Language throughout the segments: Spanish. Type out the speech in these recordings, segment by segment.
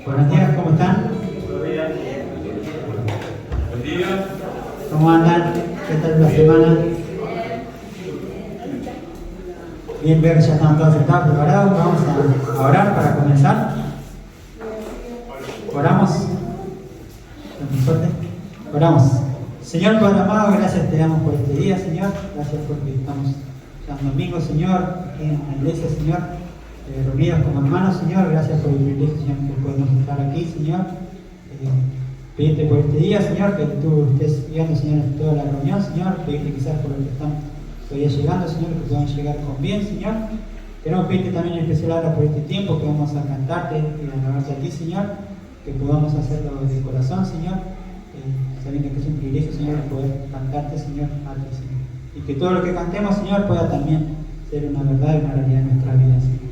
Buenos días, ¿cómo están? Buenos días. Buen día. ¿Cómo andan? ¿Qué tal la semana? Bien, veo que ya están todos sentados, preparados. Vamos a orar para comenzar. Oramos. Oramos. Señor Padre amado, gracias te damos por este día, Señor. Gracias porque estamos ya un domingo, Señor, aquí en la iglesia, Señor, reunidos como hermanos, Señor. Gracias por el privilegio, Señor, que podemos estar aquí, Señor. Pedirte por este día, Señor, que tú estés guiando, Señor, en toda la reunión, Señor. Pedirte quizás por los que están todavía llegando, Señor, que puedan llegar con bien, Señor. Queremos pedirte también en especial ahora por este tiempo que vamos a cantarte y a alabarte a ti, Señor. Que podamos hacerlo de corazón, Señor. Sabiendo que es un privilegio, Señor, poder cantarte, Señor, a ti, Señor. Y que todo lo que cantemos, Señor, pueda también ser una verdad y una realidad en nuestra vida, Señor.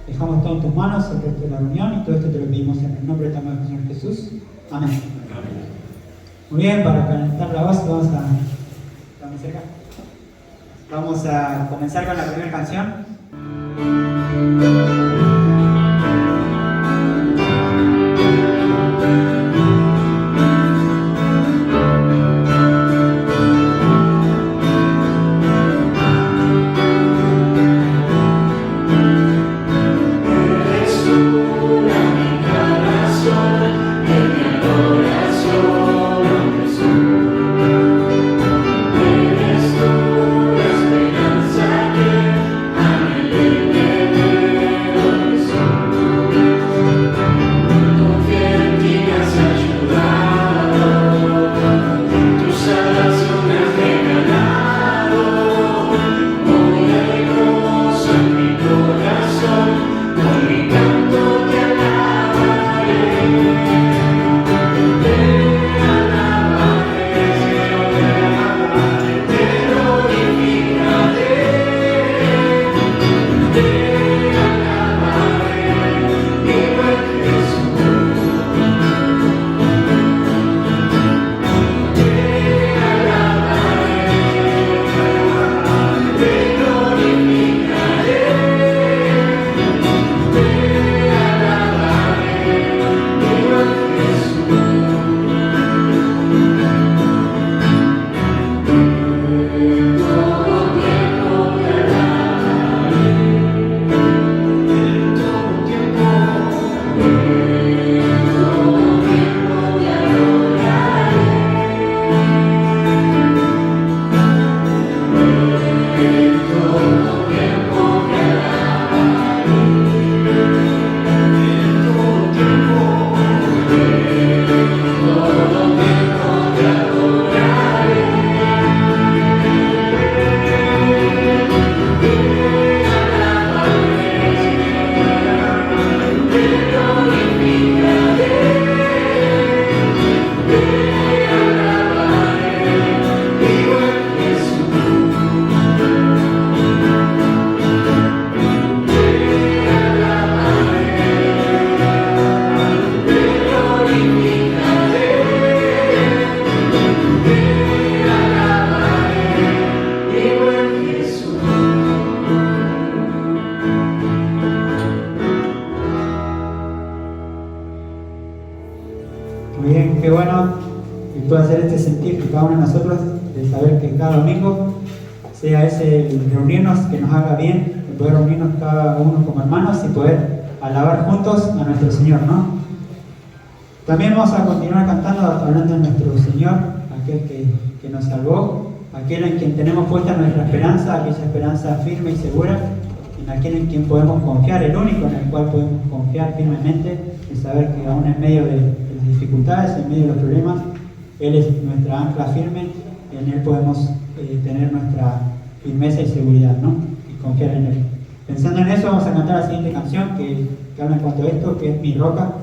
Dejamos todo en tus manos el resto de la reunión y todo esto te lo pedimos en el nombre de tu amado Señor Jesús. Amén. Muy bien, para calentar la voz vamos a comenzar con la primera canción. Muy bien, qué bueno que pueda hacer este sentir que cada uno de nosotros, de saber que cada domingo sea ese reunirnos, que nos haga bien, de poder reunirnos cada uno como hermanos y poder alabar juntos a nuestro Señor, ¿no? También vamos a continuar cantando, hablando de nuestro Señor, aquel que nos salvó, aquel en quien tenemos puesta nuestra esperanza, aquella esperanza firme y segura, en aquel en quien podemos confiar, el único en el cual podemos confiar firmemente y saber que aún en medio de las dificultades, en medio de los problemas, Él es nuestra ancla firme y en Él podemos tener nuestra firmeza y seguridad, ¿no? Y confiar en Él. Pensando en eso, vamos a cantar la siguiente canción que habla en cuanto a esto, que es Mi Roca.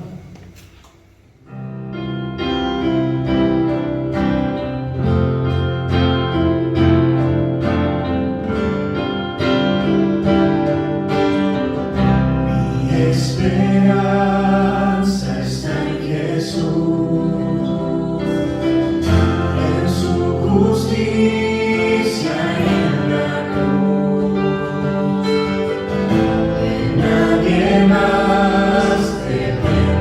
Esperanza está en Jesús, en su justicia y en la cruz. De nadie más depende.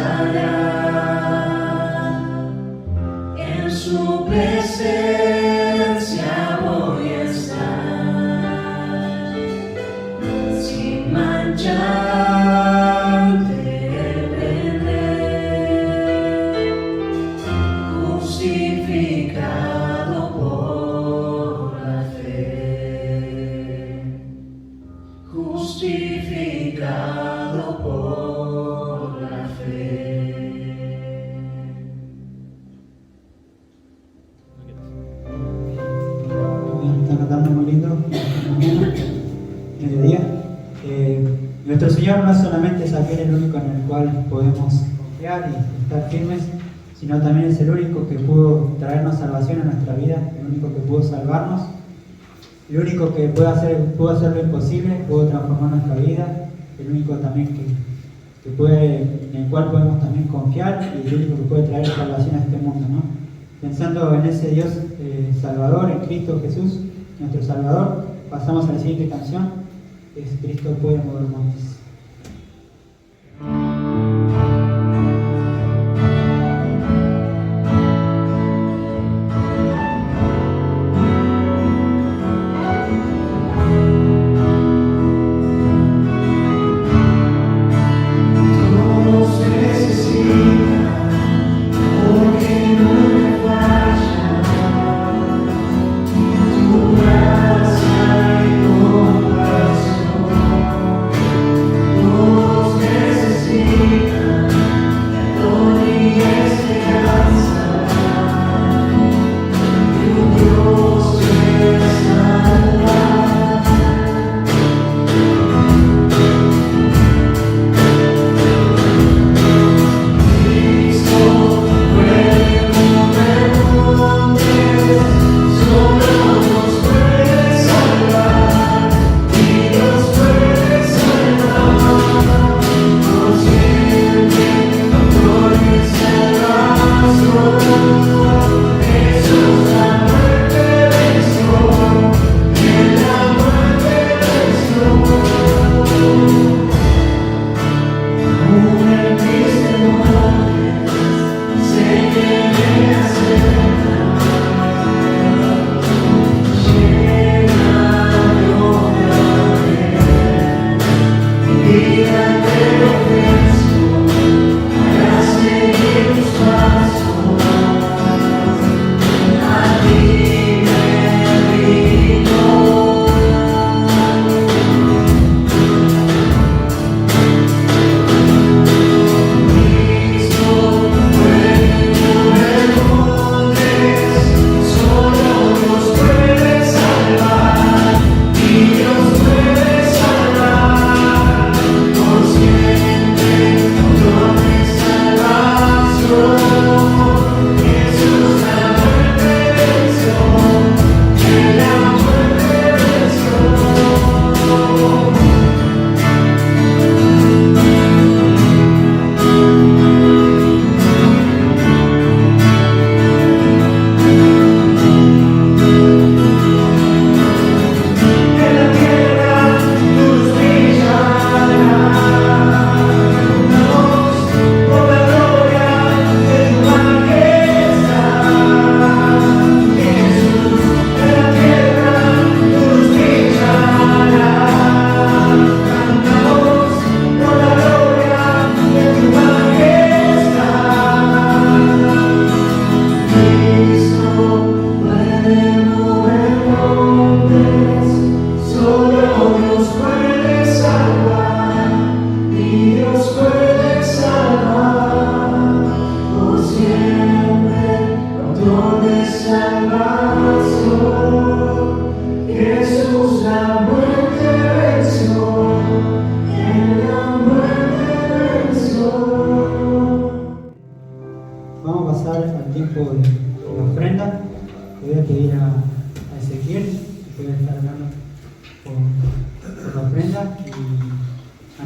estará, en su presencia voy a estar, sin mancha. Justificado por la fe. Están cantando muy lindo, mediodía. Nuestro Señor no solamente es aquel el único en el cual podemos confiar y estar firmes, sino también es el único que pudo traernos salvación a nuestra vida, el único que pudo salvarnos. El único que pudo hacer lo imposible, pudo transformar nuestra vida, el único también en el cual podemos también confiar y el único que puede traer salvación a este mundo, ¿no? Pensando en ese Dios Salvador, en Cristo Jesús, nuestro Salvador, pasamos a la siguiente canción, es Cristo puede mover montes.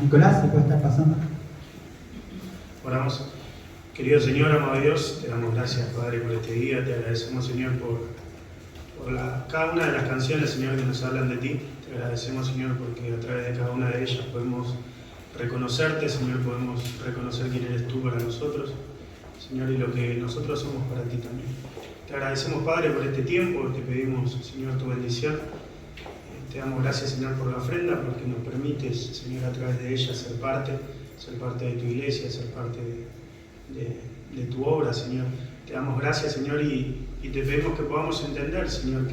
Nicolás, ¿se puede estar pasando? Oramos. Querido Señor, amado Dios, te damos gracias, Padre, por este día. Te agradecemos, Señor, por cada una de las canciones, Señor, que nos hablan de ti. Te agradecemos, Señor, porque a través de cada una de ellas podemos reconocerte, Señor, podemos reconocer quién eres tú para nosotros, Señor, y lo que nosotros somos para ti también. Te agradecemos, Padre, por este tiempo, te pedimos, Señor, tu bendición. Te damos gracias, Señor, por la ofrenda, porque nos permites, Señor, a través de ella ser parte de tu iglesia, ser parte de tu obra, Señor. Te damos gracias, Señor, y te pedimos que podamos entender, Señor,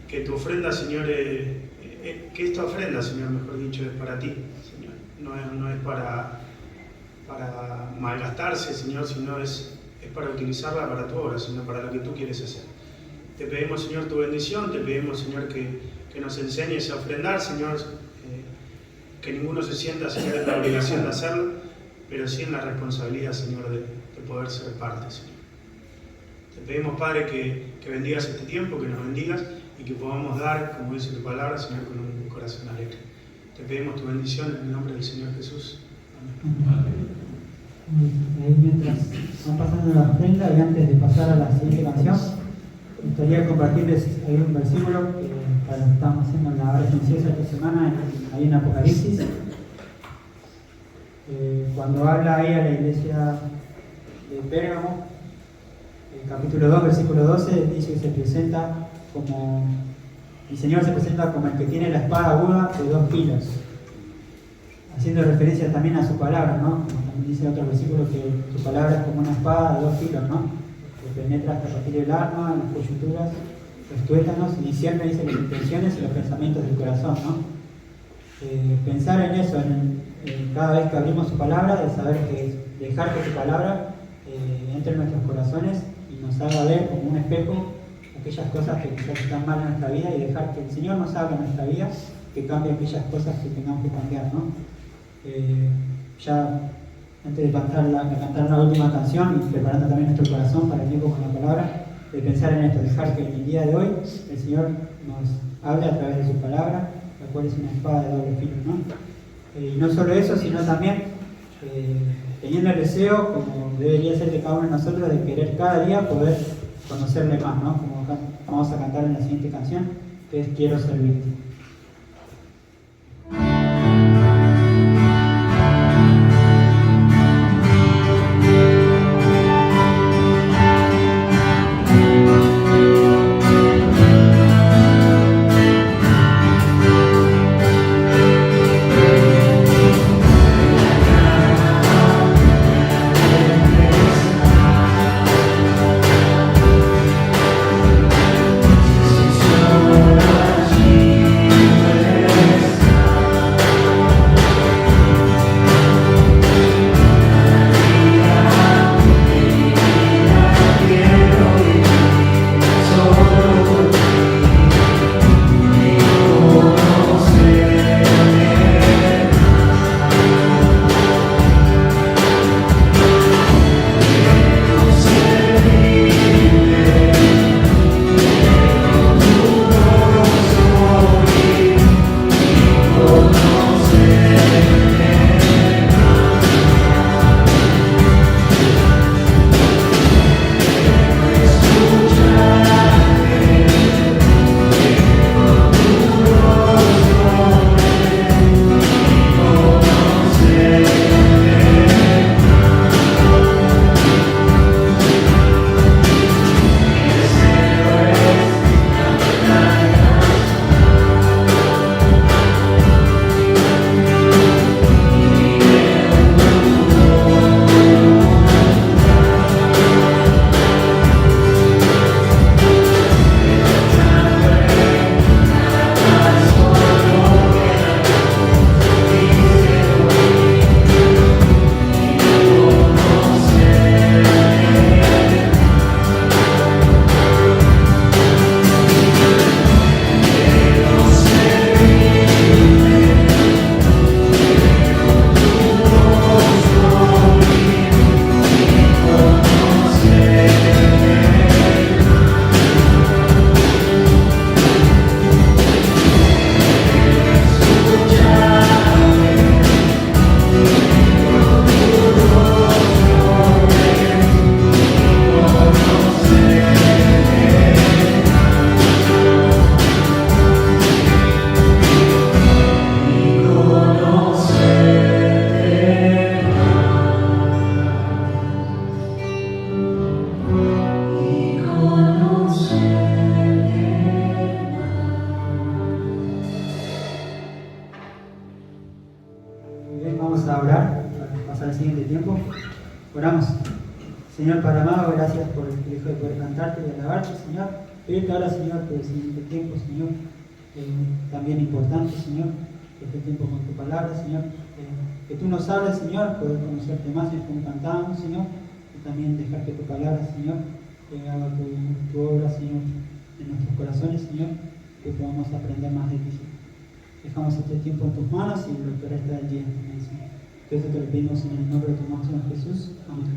que tu ofrenda, Señor, que esta ofrenda, Señor, mejor dicho, es para ti, Señor. No es para malgastarse, Señor, sino es para utilizarla para tu obra, Señor, para lo que tú quieres hacer. Te pedimos, Señor, tu bendición, te pedimos, Señor, que nos enseñes a ofrendar, Señor, que ninguno se sienta, Señor, en la obligación de hacerlo, pero sí en la responsabilidad, Señor, de poder ser parte, Señor. Te pedimos, Padre, que bendigas este tiempo, que nos bendigas y que podamos dar, como dice tu palabra, Señor, con un corazón alegre. Te pedimos tu bendición en el nombre del Señor Jesús. Amén. Ahí mientras van pasando la ofrenda y antes de pasar a la siguiente canción, me gustaría compartirles ahí un versículo que estamos haciendo en la hora silenciosa esta semana, ahí en Apocalipsis. Cuando habla ahí a la iglesia de Pérgamo, el capítulo 2, versículo 12, dice que se presenta como, el Señor se presenta como el que tiene la espada aguda de 2 filos, haciendo referencia también a su palabra, ¿no? Como también dice otro versículo que su palabra es como una espada de 2 filos, ¿no? Que penetra hasta partir el alma, las coyunturas, los tuétanos, y discierne, dice, las intenciones y los pensamientos del corazón, ¿no? Pensar en eso, cada vez que abrimos su palabra, de saber que dejar que su palabra entre en nuestros corazones y nos haga ver como un espejo aquellas cosas que quizás están mal en nuestra vida, y dejar que el Señor nos hable en nuestra vida, que cambie aquellas cosas que tengamos que cambiar, ¿no? Ya antes de cantar la última canción y preparando también nuestro corazón para el tiempo con la palabra, de pensar en esto, dejar que en el día de hoy el Señor nos hable a través de su palabra, la cual es una espada de doble filo, ¿no? Y no solo eso, sino también teniendo el deseo, como debería ser de cada uno de nosotros, de querer cada día poder conocerle más, ¿no? Como vamos a cantar en la siguiente canción, que es Quiero servirte. Quiero Oramos. Señor Padre amado, gracias por el privilegio de poder cantarte y alabarte, Señor. Pedirte ahora, Señor, por el siguiente tiempo, Señor, también importante, Señor, este tiempo con tu palabra, Señor. Que tú nos hables, Señor, poder conocerte más en como cantábamos, Señor, y también dejar que tu palabra, Señor, haga tu obra, Señor, en nuestros corazones, Señor, que podamos aprender más de ti, Señor. Dejamos este tiempo en tus manos y lo que resta del día también, Señor. Que esto te lo pedimos en el nombre de tu amado Señor Jesús. Amén.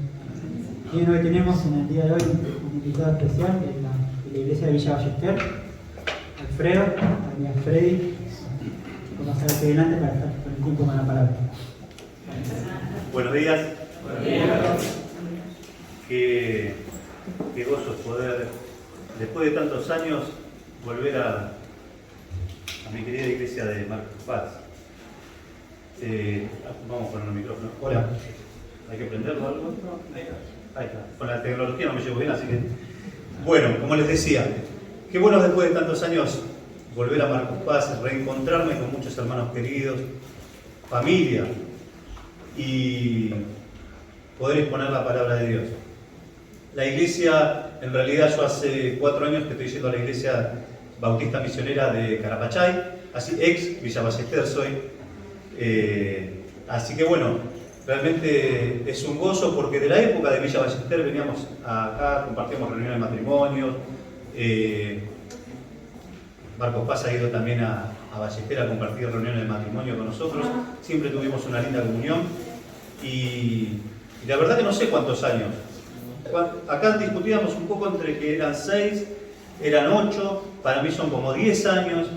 Bien, hoy tenemos en el día de hoy un invitado especial de la iglesia de Villa Ballester, Alfredo, alias Freddy. Vamos a pasar hacia adelante para estar con el tiempo con la palabra. Buenos días. Qué gozo es poder, después de tantos años, volver a mi querida iglesia de Marcos Paz. Vamos a poner un micrófono. Hola. ¿Hay que prenderlo algo? Ahí está. Con la tecnología no me llevo bien, así que... Bueno, como les decía, qué bueno después de tantos años volver a Marcos Paz, reencontrarme con muchos hermanos queridos, familia, y poder exponer la palabra de Dios. La iglesia, en realidad yo hace 4 años que estoy yendo a la iglesia bautista misionera de Carapachay, así ex Villa Ballester soy. Así que bueno, realmente es un gozo porque de la época de Villa Ballester veníamos acá, compartíamos reuniones de matrimonios. Marcos Paz ha ido también a Ballester a compartir reuniones de matrimonio con nosotros. Siempre tuvimos una linda comunión y la verdad que no sé cuántos años. Acá discutíamos un poco entre que eran 6, eran 8, para mí son como 10 años.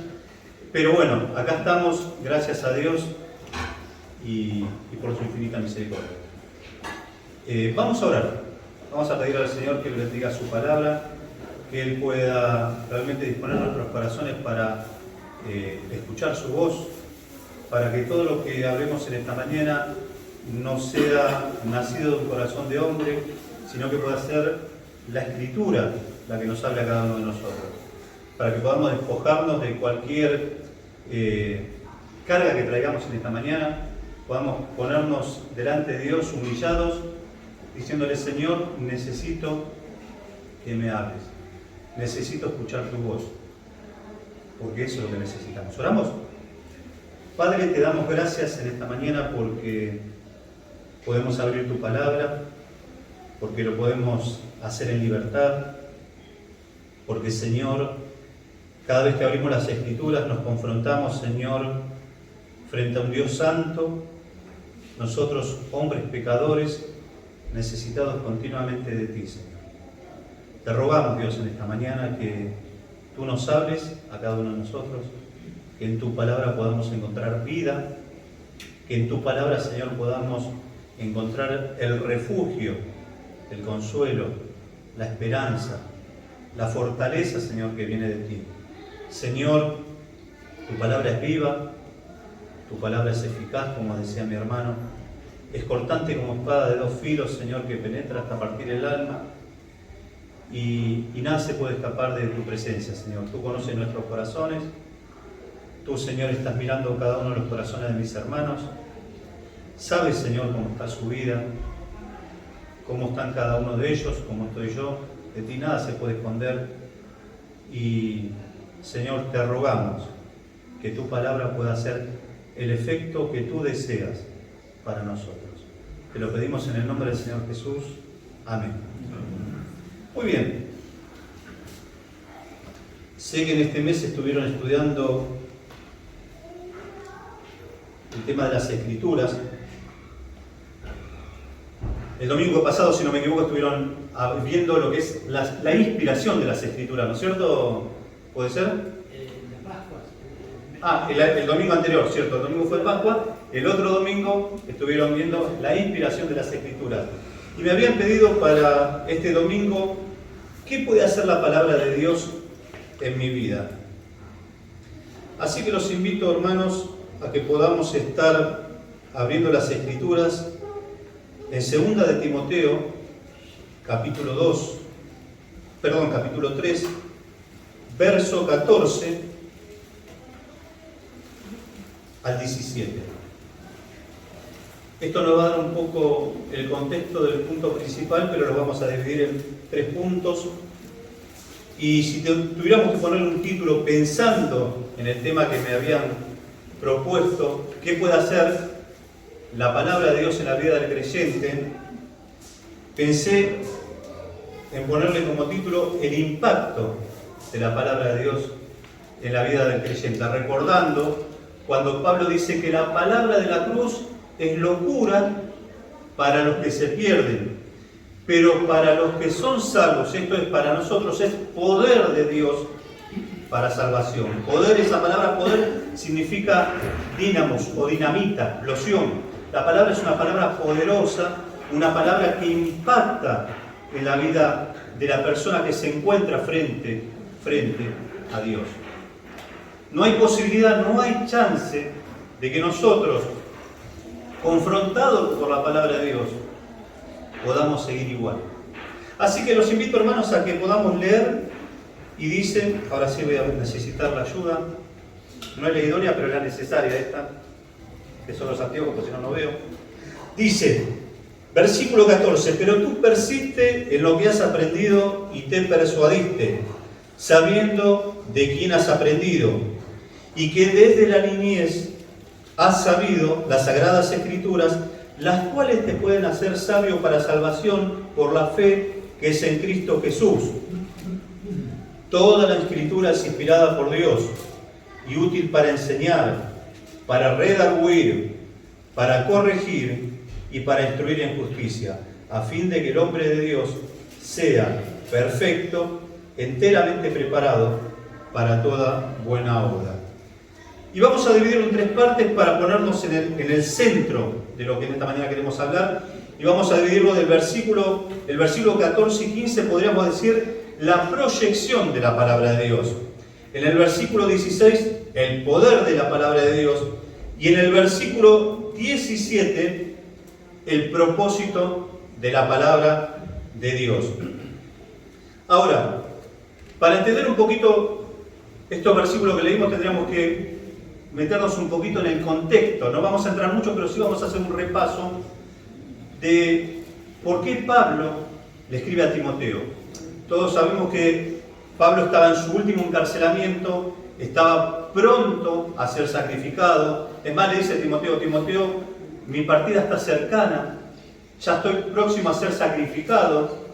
Pero bueno, acá estamos, gracias a Dios y por su infinita misericordia. Vamos a orar, vamos a pedir al Señor que Él bendiga su palabra, que Él pueda realmente disponer nuestros corazones para escuchar su voz, para que todo lo que hablemos en esta mañana no sea nacido de un corazón de hombre, sino que pueda ser la Escritura la que nos hable a cada uno de nosotros, para que podamos despojarnos de cualquier carga que traigamos en esta mañana, podamos ponernos delante de Dios humillados, diciéndole: Señor, necesito que me hables, necesito escuchar tu voz, porque eso es lo que necesitamos. ¿Oramos? Padre, te damos gracias en esta mañana porque podemos abrir tu palabra, porque lo podemos hacer en libertad, porque, Señor, cada vez que abrimos las Escrituras nos confrontamos, Señor, frente a un Dios santo, nosotros, hombres pecadores, necesitados continuamente de ti, Señor. Te rogamos, Dios, en esta mañana que tú nos hables a cada uno de nosotros, que en tu palabra podamos encontrar vida, que en tu palabra, Señor, podamos encontrar el refugio, el consuelo, la esperanza, la fortaleza, Señor, que viene de ti. Señor, tu palabra es viva, tu palabra es eficaz, como decía mi hermano, es cortante como espada de 2 filos, Señor, que penetra hasta partir el alma, y nada se puede escapar de tu presencia, Señor. Tú conoces nuestros corazones, tú, Señor, estás mirando cada uno de los corazones de mis hermanos, sabes, Señor, cómo está su vida, cómo están cada uno de ellos, cómo estoy yo. De ti nada se puede esconder y, Señor, te rogamos que tu palabra pueda hacer el efecto que tú deseas para nosotros. Te lo pedimos en el nombre del Señor Jesús. Amén. Muy bien. Sé que en este mes estuvieron estudiando el tema de las Escrituras. El domingo pasado, si no me equivoco, estuvieron viendo lo que es la inspiración de las Escrituras, ¿no es cierto? ¿Puede ser? El domingo anterior, ¿cierto? El domingo fue Pascua. El otro domingo estuvieron viendo la inspiración de las Escrituras. Y me habían pedido para este domingo, ¿qué puede hacer la palabra de Dios en mi vida? Así que los invito, hermanos, a que podamos estar abriendo las Escrituras en 2 de Timoteo, capítulo 3, verso 14 al 17. Esto nos va a dar un poco el contexto del punto principal, pero lo vamos a dividir en 3 puntos. Y si tuviéramos que ponerle un título pensando en el tema que me habían propuesto, ¿qué puede hacer la palabra de Dios en la vida del creyente? Pensé en ponerle como título el impacto de la palabra de Dios en la vida del creyente, recordando cuando Pablo dice que la palabra de la cruz es locura para los que se pierden, pero para los que son salvos, esto es para nosotros, es poder de Dios para salvación. Poder, esa palabra poder significa dínamos o dinamita, explosión. La palabra es una palabra poderosa, una palabra que impacta en la vida de la persona que se encuentra frente a Dios. No hay posibilidad, no hay chance de que nosotros, confrontados por la palabra de Dios, podamos seguir igual. Así que los invito, hermanos, a que podamos leer, y dice, ahora sí voy a necesitar la ayuda, no es la idónea, pero es la necesaria esta, que son los anteojos, porque si no, no veo. Dice, versículo 14, pero tú persiste en lo que has aprendido y te persuadiste, sabiendo de quién has aprendido, y que desde la niñez has sabido las sagradas escrituras, las cuales te pueden hacer sabio para salvación por la fe que es en Cristo Jesús. Toda la escritura es inspirada por Dios y útil para enseñar, para redarguir, para corregir y para instruir en justicia, a fin de que el hombre de Dios sea perfecto, enteramente preparado para toda buena obra. Y vamos a dividirlo en 3 partes para ponernos en el centro de lo que en esta mañana queremos hablar. Y vamos a dividirlo del versículo 14 y 15, podríamos decir, la proyección de la palabra de Dios. En el versículo 16, el poder de la palabra de Dios. Y en el versículo 17, el propósito de la palabra de Dios. Ahora, para entender un poquito estos versículos que leímos, tendríamos que meternos un poquito en el contexto. No vamos a entrar mucho, pero sí vamos a hacer un repaso de por qué Pablo le escribe a Timoteo. Todos sabemos que Pablo estaba en su último encarcelamiento, estaba pronto a ser sacrificado. Es más, le dice a Timoteo, Timoteo, mi partida está cercana, ya estoy próximo a ser sacrificado.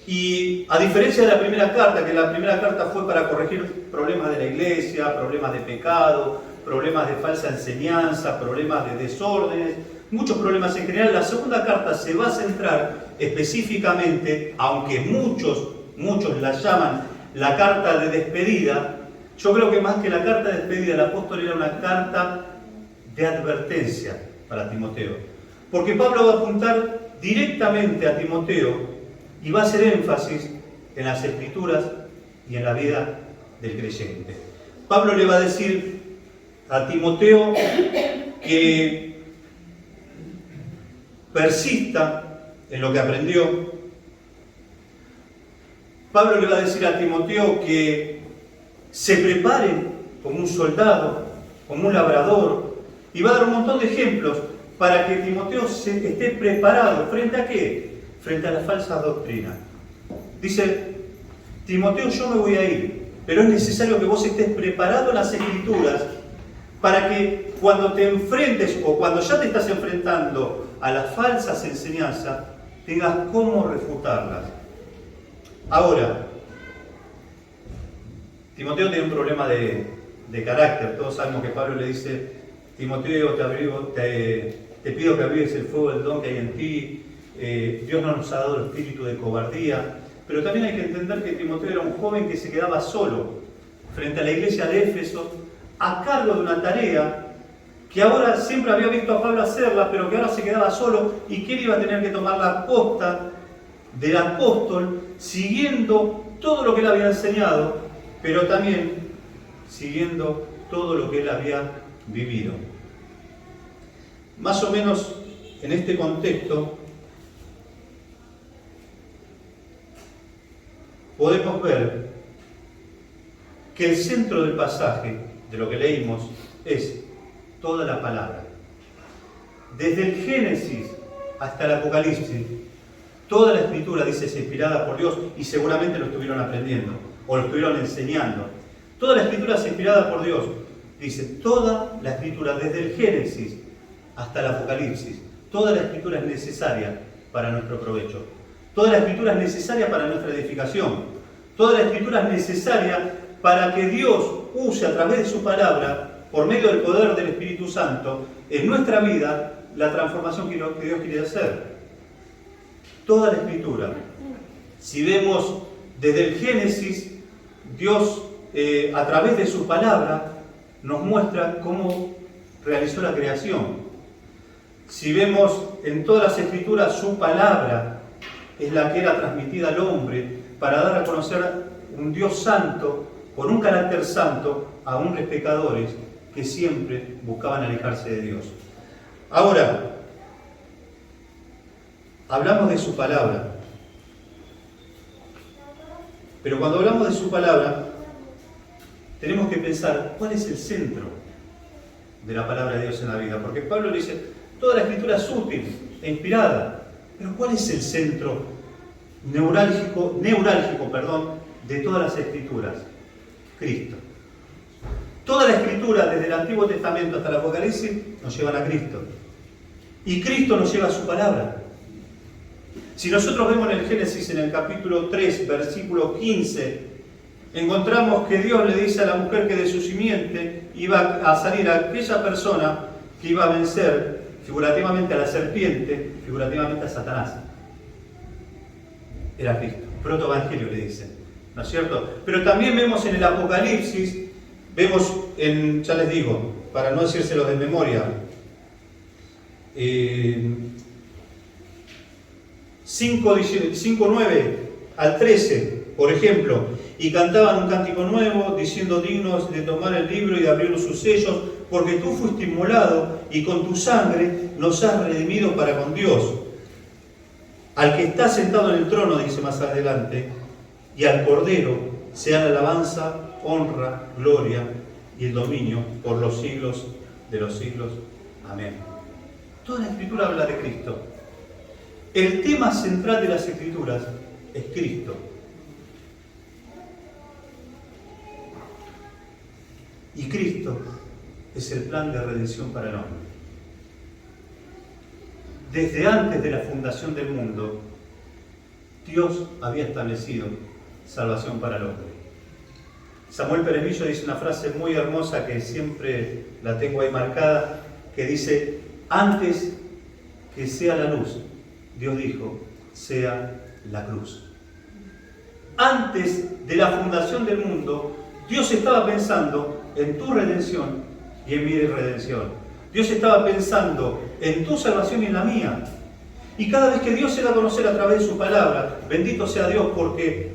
Y a diferencia de la primera carta, que la primera carta fue para corregir problemas de la iglesia, problemas de pecado, problemas de falsa enseñanza, problemas de desórdenes, muchos problemas en general, la segunda carta se va a centrar específicamente, aunque muchos la llaman la carta de despedida, yo creo que más que la carta de despedida, el apóstol era una carta de advertencia para Timoteo. Porque Pablo va a apuntar directamente a Timoteo y va a hacer énfasis en las escrituras y en la vida del creyente. Pablo le va a decir a Timoteo que persista en lo que aprendió. Pablo le va a decir a Timoteo que se prepare como un soldado, como un labrador, y va a dar un montón de ejemplos para que Timoteo esté preparado. ¿Frente a qué? Frente a la falsa doctrina. Dice, Timoteo, yo me voy a ir, pero es necesario que vos estés preparado en las escrituras para que cuando te enfrentes o cuando ya te estás enfrentando a las falsas enseñanzas, tengas cómo refutarlas. Ahora, Timoteo tiene un problema de carácter. Todos sabemos que Pablo le dice, Timoteo, te pido que avives el fuego del don que hay en ti. Dios no nos ha dado el espíritu de cobardía. Pero también hay que entender que Timoteo era un joven que se quedaba solo frente a la iglesia de Éfeso, a cargo de una tarea que ahora siempre había visto a Pablo hacerla, pero que ahora se quedaba solo y que él iba a tener que tomar la posta del apóstol, siguiendo todo lo que él había enseñado, pero también siguiendo todo lo que él había vivido. Más o menos en este contexto podemos ver que el centro del pasaje de lo que leímos es toda la palabra. desde el Génesis hasta el Apocalipsis, toda la Escritura, dice, es inspirada por Dios, y seguramente lo estuvieron aprendiendo, o lo estuvieron enseñando. Toda la Escritura es inspirada por Dios. Dice, toda la Escritura, desde el Génesis hasta el Apocalipsis, toda la Escritura es necesaria para nuestro provecho. Toda la Escritura es necesaria para nuestra edificación. Toda la Escritura es necesaria para que Dios use a través de su palabra, por medio del poder del Espíritu Santo, en nuestra vida, la transformación que Dios quiere hacer. Toda la Escritura. Si vemos desde el Génesis, Dios a través de su palabra nos muestra cómo realizó la creación. Si vemos en todas las Escrituras, su palabra es la que era transmitida al hombre para dar a conocer un Dios santo, con un carácter santo, a hombres pecadores que siempre buscaban alejarse de Dios. Ahora, hablamos de su palabra. Pero cuando hablamos de su palabra, tenemos que pensar cuál es el centro de la palabra de Dios en la vida. Porque Pablo le dice, toda la Escritura es útil e inspirada. Pero ¿cuál es el centro neurálgico, de todas las Escrituras? Cristo. Toda la Escritura, desde el Antiguo Testamento hasta el Apocalipsis, nos llevan a Cristo. Y Cristo nos lleva a su palabra. Si nosotros vemos en el Génesis, en el capítulo 3, versículo 15, encontramos que Dios le dice a la mujer que de su simiente iba a salir aquella persona que iba a vencer figurativamente a la serpiente, figurativamente a Satanás. Era Cristo. Protoevangelio le dicen, ¿no es cierto? Pero también vemos en el Apocalipsis, vemos en, ya les digo, para no decírselos de memoria, 5:9 al 13, por ejemplo, y cantaban un cántico nuevo, diciendo, dignos de tomar el libro y de abrir sus sellos, porque tú fuiste inmolado y con tu sangre nos has redimido para con Dios. Al que está sentado en el trono, dice más adelante, y al Cordero sea la alabanza, honra, gloria y el dominio por los siglos de los siglos. Amén. Toda la Escritura habla de Cristo. El tema central de las Escrituras es Cristo. Y Cristo es el plan de redención para el hombre. Desde antes de la fundación del mundo, Dios había establecido salvación para el hombre. Samuel Peremillo dice una frase muy hermosa que siempre la tengo ahí marcada, que dice, antes que sea la luz, Dios dijo, sea la cruz. Antes de la fundación del mundo, Dios estaba pensando en tu redención y en mi redención. Dios estaba pensando en tu salvación y en la mía. Y cada vez que Dios se da a conocer a través de su palabra, bendito sea Dios, porque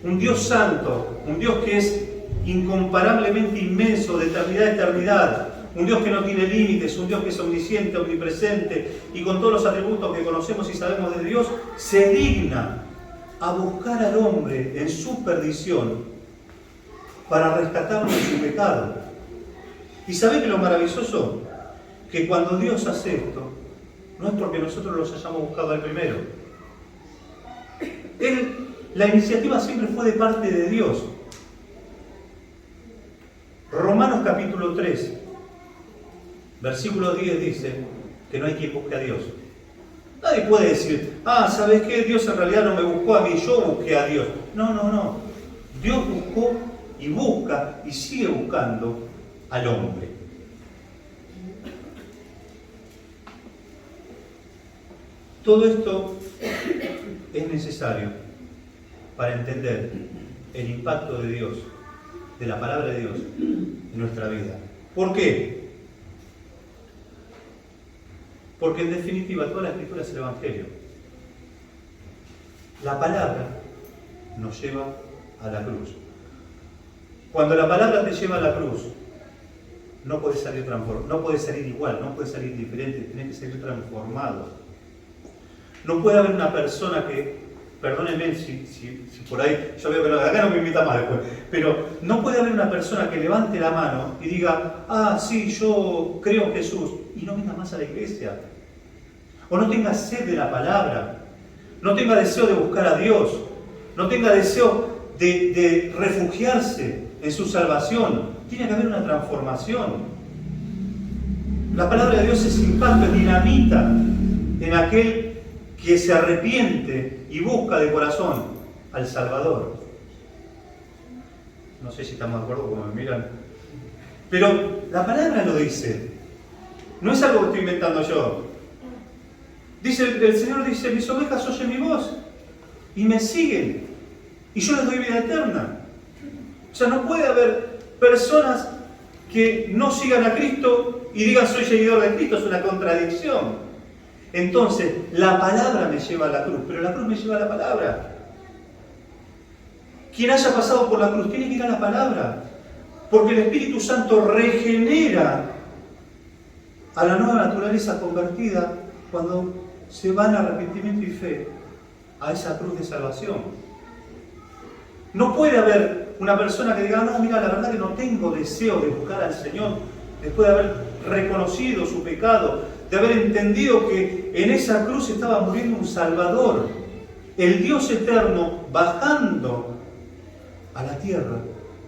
un Dios santo, un Dios que es incomparablemente inmenso, de eternidad a eternidad, un Dios que no tiene límites, un Dios que es omnisciente, omnipresente, y con todos los atributos que conocemos y sabemos de Dios, se digna a buscar al hombre en su perdición para rescatarlo de su pecado. ¿Y saben que lo maravilloso? Que cuando Dios hace esto, no es porque nosotros los hayamos buscado al primero. La iniciativa siempre fue de parte de Dios. Romanos capítulo 3, versículo 10 dice que no hay quien busque a Dios. Nadie puede decir, ¿sabes qué? Dios en realidad no me buscó a mí, yo busqué a Dios. No. Dios buscó y busca y sigue buscando al hombre. Todo esto es necesario para entender el impacto de Dios, de la palabra de Dios en nuestra vida. ¿Por qué? Porque en definitiva toda la Escritura es el Evangelio. La palabra nos lleva a la cruz. Cuando la palabra te lleva a la cruz, no puedes salir transformado, no puedes salir igual, no puedes salir diferente, tienes que salir transformado. No puede haber una persona que, perdónenme si por ahí, yo veo que acá no me invita más después, pero no puede haber una persona que levante la mano y diga, sí, yo creo en Jesús, y no venga más a la iglesia. o no tenga sed de la palabra, no tenga deseo de buscar a Dios, no tenga deseo de refugiarse en su salvación. Tiene que haber una transformación. La palabra de Dios es impacto, es dinamita en aquel que se arrepiente y busca de corazón al Salvador. No sé si estamos de acuerdo como me miran, pero la palabra lo dice. No es algo que estoy inventando yo. Dice, el Señor dice, mis ovejas oyen mi voz y me siguen y yo les doy vida eterna. O sea, no puede haber personas que no sigan a Cristo y digan soy seguidor de Cristo, es una contradicción. Entonces, la palabra me lleva a la cruz, pero la cruz me lleva a la palabra. Quien haya pasado por la cruz tiene que ir a la palabra, porque el Espíritu Santo regenera a la nueva naturaleza convertida cuando se va en arrepentimiento y fe a esa cruz de salvación. No puede haber una persona que diga, no, mira, la verdad que no tengo deseo de buscar al Señor, después de haber reconocido su pecado, de haber entendido que en esa cruz estaba muriendo un Salvador, el Dios eterno bajando a la tierra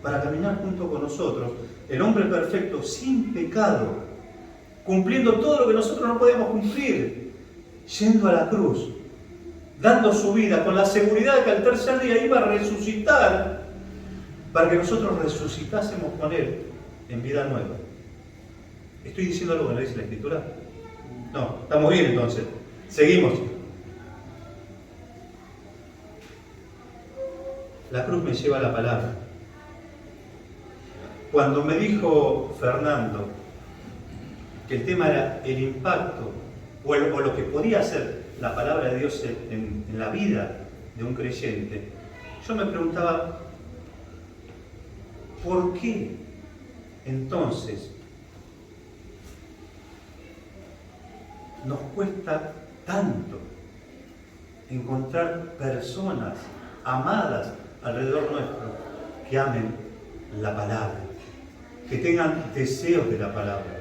para caminar junto con nosotros, el hombre perfecto, sin pecado, cumpliendo todo lo que nosotros no podemos cumplir, yendo a la cruz, dando su vida con la seguridad de que al tercer día iba a resucitar para que nosotros resucitásemos con Él en vida nueva. ¿Estoy diciendo algo que no dice la Escritura? No, estamos bien entonces. Seguimos. La cruz me lleva a la palabra. Cuando me dijo Fernando que el tema era el impacto o lo que podía hacer la palabra de Dios en la vida de un creyente, yo me preguntaba, ¿por qué entonces nos cuesta tanto encontrar personas amadas alrededor nuestro que amen la palabra, que tengan deseos de la palabra,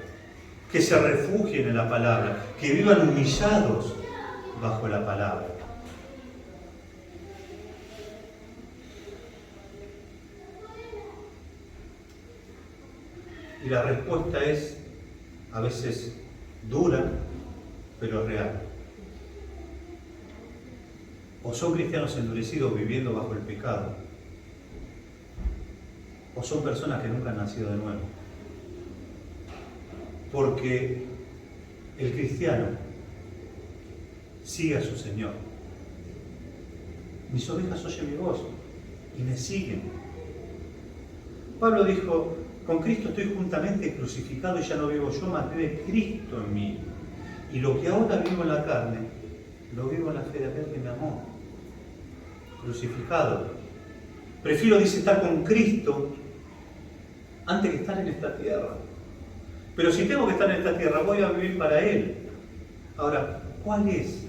que se refugien en la palabra, que vivan humillados bajo la palabra? Y la respuesta es a veces dura, pero real. O son cristianos endurecidos viviendo bajo el pecado, o son personas que nunca han nacido de nuevo. Porque el cristiano sigue a su Señor. Mis ovejas oyen mi voz y me siguen. Pablo dijo, con Cristo estoy juntamente crucificado y ya no vivo yo, mas vive Cristo en mí. Y lo que ahora vivo en la carne, lo vivo en la fe de aquel que me amó. Crucificado. Prefiero, dice, estar con Cristo antes que estar en esta tierra. Pero si tengo que estar en esta tierra, voy a vivir para Él. Ahora, ¿cuál es,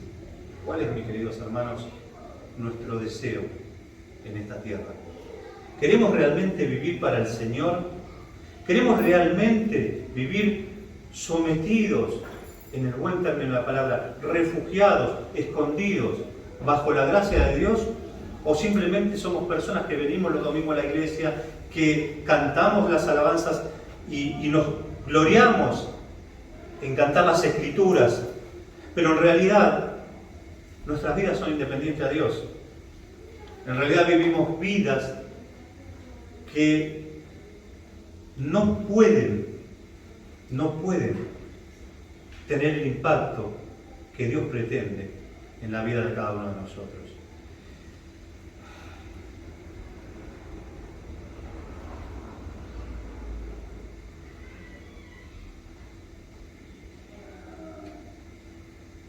mis queridos hermanos, nuestro deseo en esta tierra? ¿Queremos realmente vivir para el Señor? ¿Queremos realmente vivir sometidos, en el buen término de la palabra, refugiados, escondidos, bajo la gracia de Dios? ¿O simplemente somos personas que venimos los domingos a la iglesia, que cantamos las alabanzas y nos gloriamos en cantar las Escrituras, pero en realidad nuestras vidas son independientes a Dios? En realidad vivimos vidas que no pueden tener el impacto que Dios pretende en la vida de cada uno de nosotros.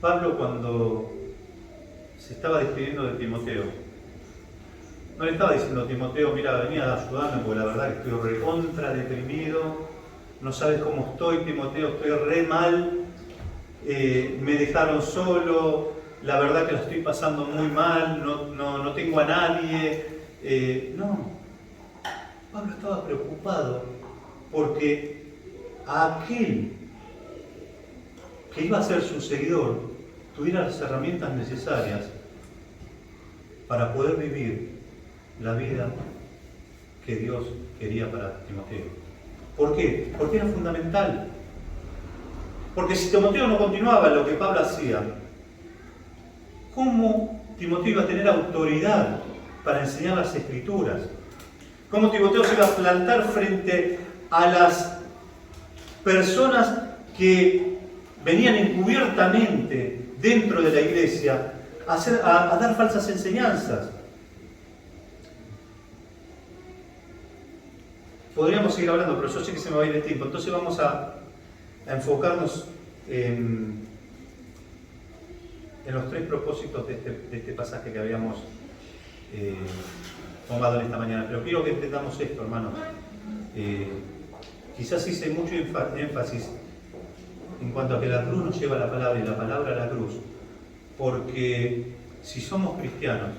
Pablo, cuando se estaba despidiendo de Timoteo, no le estaba diciendo a Timoteo, mira, venía a ayudarme porque la verdad que estoy recontra deprimido, no sabes cómo estoy, Timoteo, estoy re mal, me dejaron solo, la verdad que la estoy pasando muy mal, no tengo a nadie. No, Pablo estaba preocupado porque a aquel que iba a ser su seguidor tuviera las herramientas necesarias para poder vivir la vida que Dios quería para Timoteo. ¿Por qué? Porque era fundamental. Porque si Timoteo no continuaba lo que Pablo hacía, ¿cómo Timoteo iba a tener autoridad para enseñar las Escrituras? ¿Cómo Timoteo se iba a plantar frente a las personas que venían encubiertamente dentro de la iglesia a dar falsas enseñanzas? Podríamos seguir hablando, pero yo sé que se me va a ir el tiempo. Entonces vamos a enfocarnos en los tres propósitos de este pasaje que habíamos tomado en esta mañana. Pero quiero que entendamos esto, hermanos. Quizás hice mucho énfasis en cuanto a que la cruz nos lleva a la palabra y la palabra a la cruz, porque si somos cristianos,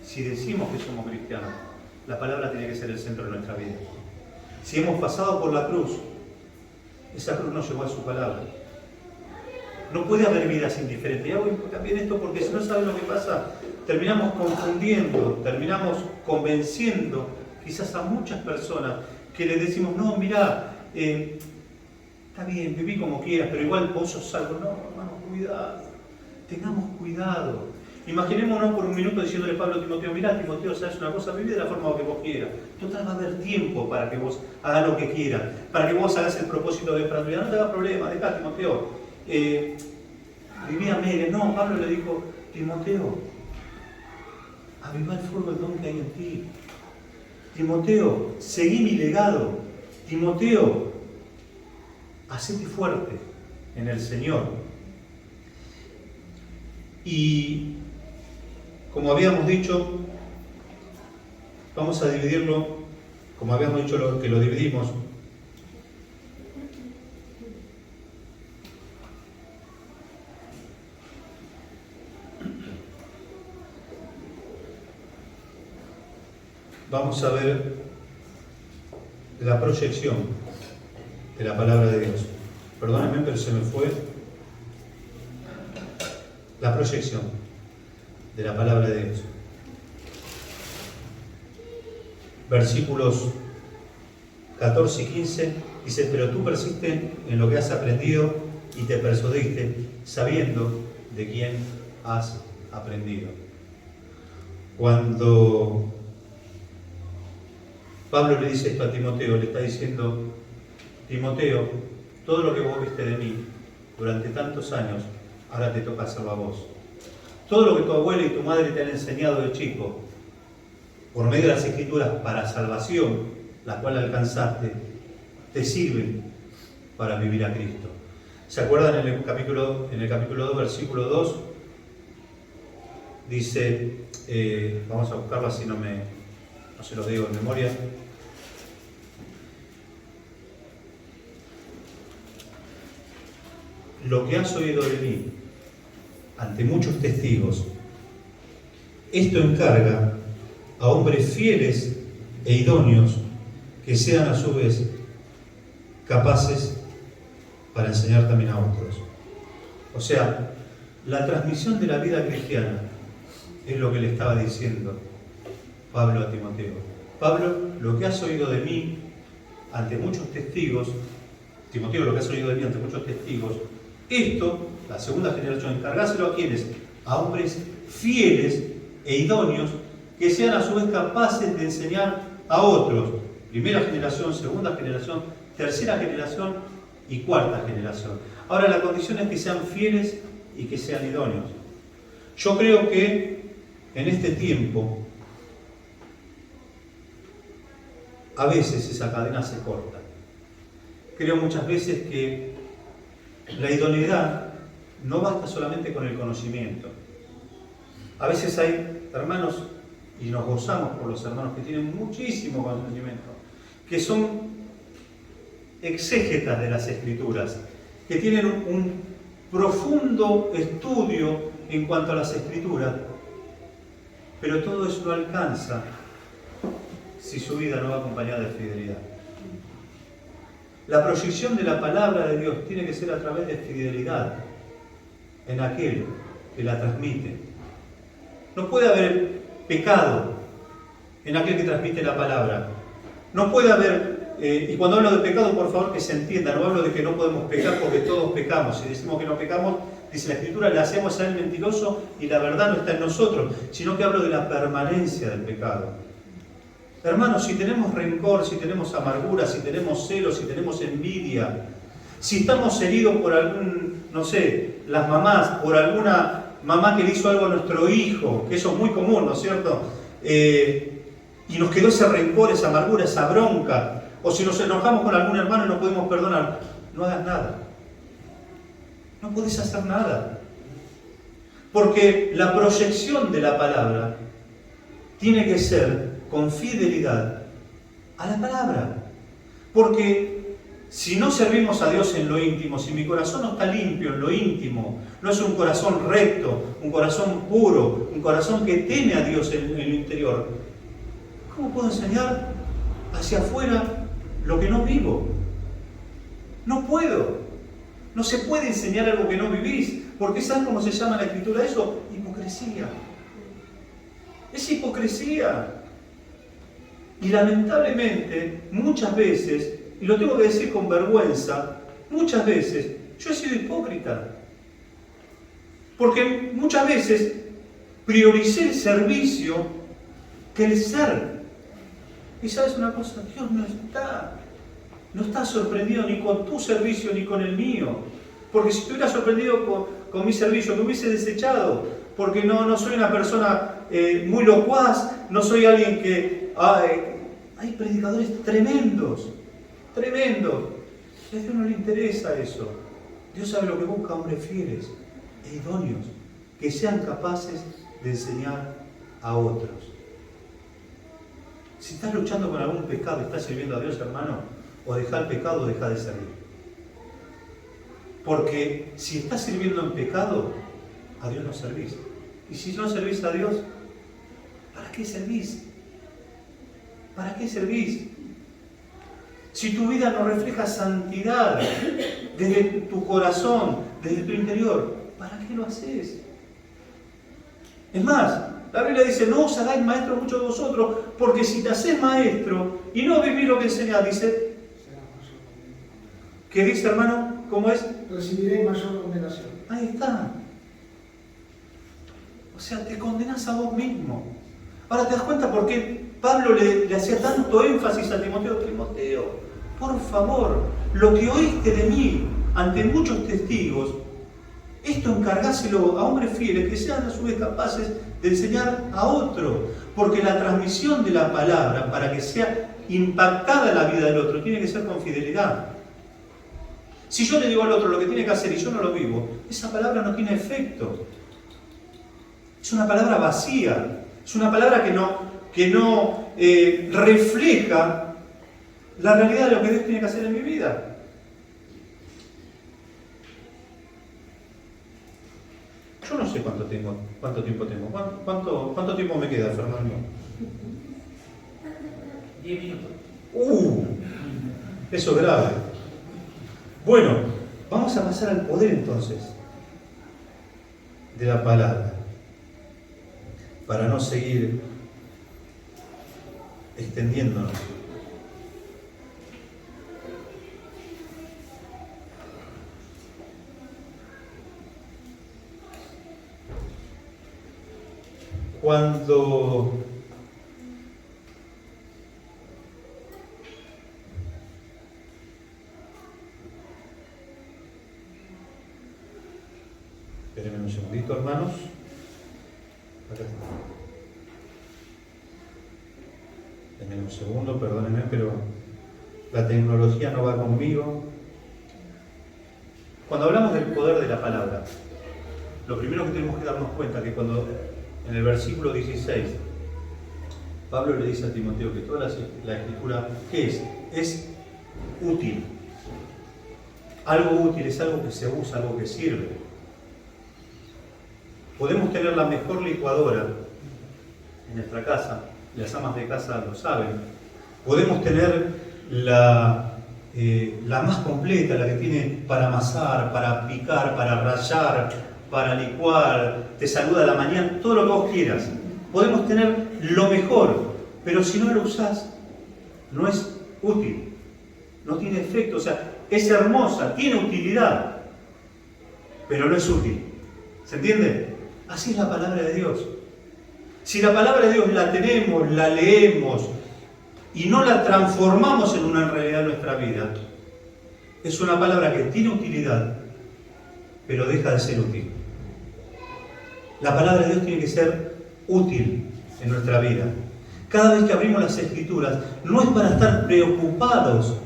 si decimos que somos cristianos, la palabra tiene que ser el centro de nuestra vida. Si hemos pasado por la cruz, esa cruz nos llevó a su palabra. No puede haber vidas indiferentes. Y hago hincapié en esto porque si no saben lo que pasa, terminamos confundiendo, terminamos convenciendo quizás a muchas personas que les decimos, no, mirá, está bien, viví como quieras, pero igual vos sos salvo. No, hermano, cuidado, tengamos cuidado. Imaginémonos por un minuto diciéndole Pablo a Timoteo, mirá Timoteo, sabes una cosa, viví de la forma que vos quieras. Total, va a haber tiempo para que vos hagas lo que quieras, para que vos hagas el propósito de fraternidad. No te hagas problema, dejá Timoteo. Viví alegre. No, Pablo le dijo, Timoteo, avivá el fuego del don que hay en ti. Timoteo, seguí mi legado. Timoteo, hacete fuerte en el Señor. Y como habíamos dicho, vamos a dividirlo, como habíamos dicho que lo dividimos. Vamos a ver la proyección de la palabra de Dios. Perdónenme, pero se me fue la proyección de la palabra de Dios. Versículos 14 y 15 dice, pero tú persiste en lo que has aprendido y te persuadiste sabiendo de quién has aprendido. Cuando Pablo le dice esto a Timoteo, le está diciendo, Timoteo, todo lo que vos viste de mí durante tantos años, ahora te toca hacerlo a vos. Todo lo que tu abuela y tu madre te han enseñado de chico, por medio de las Escrituras para salvación, la cual alcanzaste, te sirven para vivir a Cristo. ¿Se acuerdan en el capítulo 2, versículo 2? Dice, vamos a buscarlo así no se los digo en memoria. Lo que has oído de mí ante muchos testigos, esto encarga a hombres fieles e idóneos que sean a su vez capaces para enseñar también a otros. O sea, la transmisión de la vida cristiana es lo que le estaba diciendo Pablo a Timoteo. Pablo, lo que has oído de mí ante muchos testigos, Timoteo, lo que has oído de mí ante muchos testigos, esto, la segunda generación, encargáselo a quienes, a hombres fieles e idóneos que sean a su vez capaces de enseñar a otros. Primera generación, segunda generación, tercera generación y cuarta generación. Ahora la condición es que sean fieles y que sean idóneos. Yo creo que en este tiempo a veces esa cadena se corta. Creo muchas veces que la idoneidad no basta solamente con el conocimiento. A veces hay hermanos, y nos gozamos por los hermanos que tienen muchísimo conocimiento, que son exégetas de las Escrituras, que tienen un profundo estudio en cuanto a las Escrituras, pero todo eso no alcanza si su vida no va acompañada de fidelidad. La proyección de la palabra de Dios tiene que ser a través de fidelidad en aquel que la transmite. No puede haber pecado en aquel que transmite la palabra. No puede haber, y cuando hablo de pecado, por favor que se entienda, no hablo de que no podemos pecar porque todos pecamos. Si decimos que no pecamos, dice la Escritura, le hacemos a él mentiroso y la verdad no está en nosotros, sino que hablo de la permanencia del pecado. Hermanos, si tenemos rencor, si tenemos amargura, si tenemos celos, si tenemos envidia, si estamos heridos por algún, no sé, las mamás, por alguna mamá que le hizo algo a nuestro hijo, que eso es muy común, ¿no es cierto? Y nos quedó ese rencor, esa amargura, esa bronca, o si nos enojamos con algún hermano y no podemos perdonar, no hagas nada. No podés hacer nada. Porque la proyección de la palabra tiene que ser con fidelidad a la palabra. Porque si no servimos a Dios en lo íntimo, si mi corazón no está limpio en lo íntimo, no es un corazón recto, un corazón puro, un corazón que teme a Dios en lo interior, ¿cómo puedo enseñar hacia afuera lo que no vivo? No puedo. No se puede enseñar algo que no vivís, porque ¿sabes cómo se llama en la Escritura eso? Hipocresía. Es hipocresía. Y lamentablemente, muchas veces, y lo tengo que decir con vergüenza, muchas veces yo he sido hipócrita. Porque muchas veces prioricé el servicio que el ser. Y ¿sabes una cosa? Dios no está sorprendido ni con tu servicio ni con el mío. Porque si estuviera sorprendido con mi servicio, me hubiese desechado. Porque no soy una persona muy locuaz, no soy alguien que... hay predicadores tremendos. A Dios no le interesa eso. Dios sabe lo que busca, hombres fieles e idóneos, que sean capaces de enseñar a otros. Si estás luchando con algún pecado y estás sirviendo a Dios, hermano, o deja el pecado o deja de servir. Porque si estás sirviendo en pecado, a Dios no servís. Y si no servís a Dios, ¿para qué servís? ¿Para qué servís? Si tu vida no refleja santidad desde tu corazón, desde tu interior, ¿para qué lo haces? Es más, la Biblia dice, no os hagáis maestros muchos de vosotros, porque si te haces maestro y no vivís lo que enseñás, dice, ¿qué dice, hermano? ¿Cómo es? Recibiréis mayor condenación. Ahí está. O sea, te condenás a vos mismo. Ahora te das cuenta por qué Pablo le hacía tanto énfasis a Timoteo. Timoteo, por favor, lo que oíste de mí ante muchos testigos, esto encargáselo a hombres fieles que sean a su vez capaces de enseñar a otro. Porque la transmisión de la palabra, para que sea impactada la vida del otro, tiene que ser con fidelidad. Si yo le digo al otro lo que tiene que hacer y yo no lo vivo, esa palabra no tiene efecto. Es una palabra vacía. Es una palabra que no refleja la realidad de lo que Dios tiene que hacer en mi vida. Yo no sé cuánto tiempo tengo. ¿Cuánto tiempo me queda, Fernando? 10 minutos. Eso es grave. Bueno, vamos a pasar al poder entonces de la palabra, para no seguir extendiéndonos. Cuando espérenme un segundito, hermanos. Acá está. Denme un segundo, perdónenme, pero la tecnología no va conmigo. Cuando hablamos del poder de la palabra, lo primero que tenemos que darnos cuenta es que cuando en el versículo 16 Pablo le dice a Timoteo que toda la escritura, ¿qué es? Es útil. Algo útil es algo que se usa, algo que sirve. Podemos tener la mejor licuadora en nuestra casa, las amas de casa lo saben. Podemos tener la más completa, la que tiene para amasar, para picar, para rallar, para licuar, te saluda a la mañana, todo lo que vos quieras. Podemos tener lo mejor, pero si no lo usás, no es útil, no tiene efecto. O sea, es hermosa, tiene utilidad, pero no es útil. ¿Se entiende? Así es la palabra de Dios. Si la palabra de Dios la tenemos, la leemos y no la transformamos en una realidad de nuestra vida, es una palabra que tiene utilidad, pero deja de ser útil. La palabra de Dios tiene que ser útil en nuestra vida. Cada vez que abrimos las Escrituras, no es para estar preocupados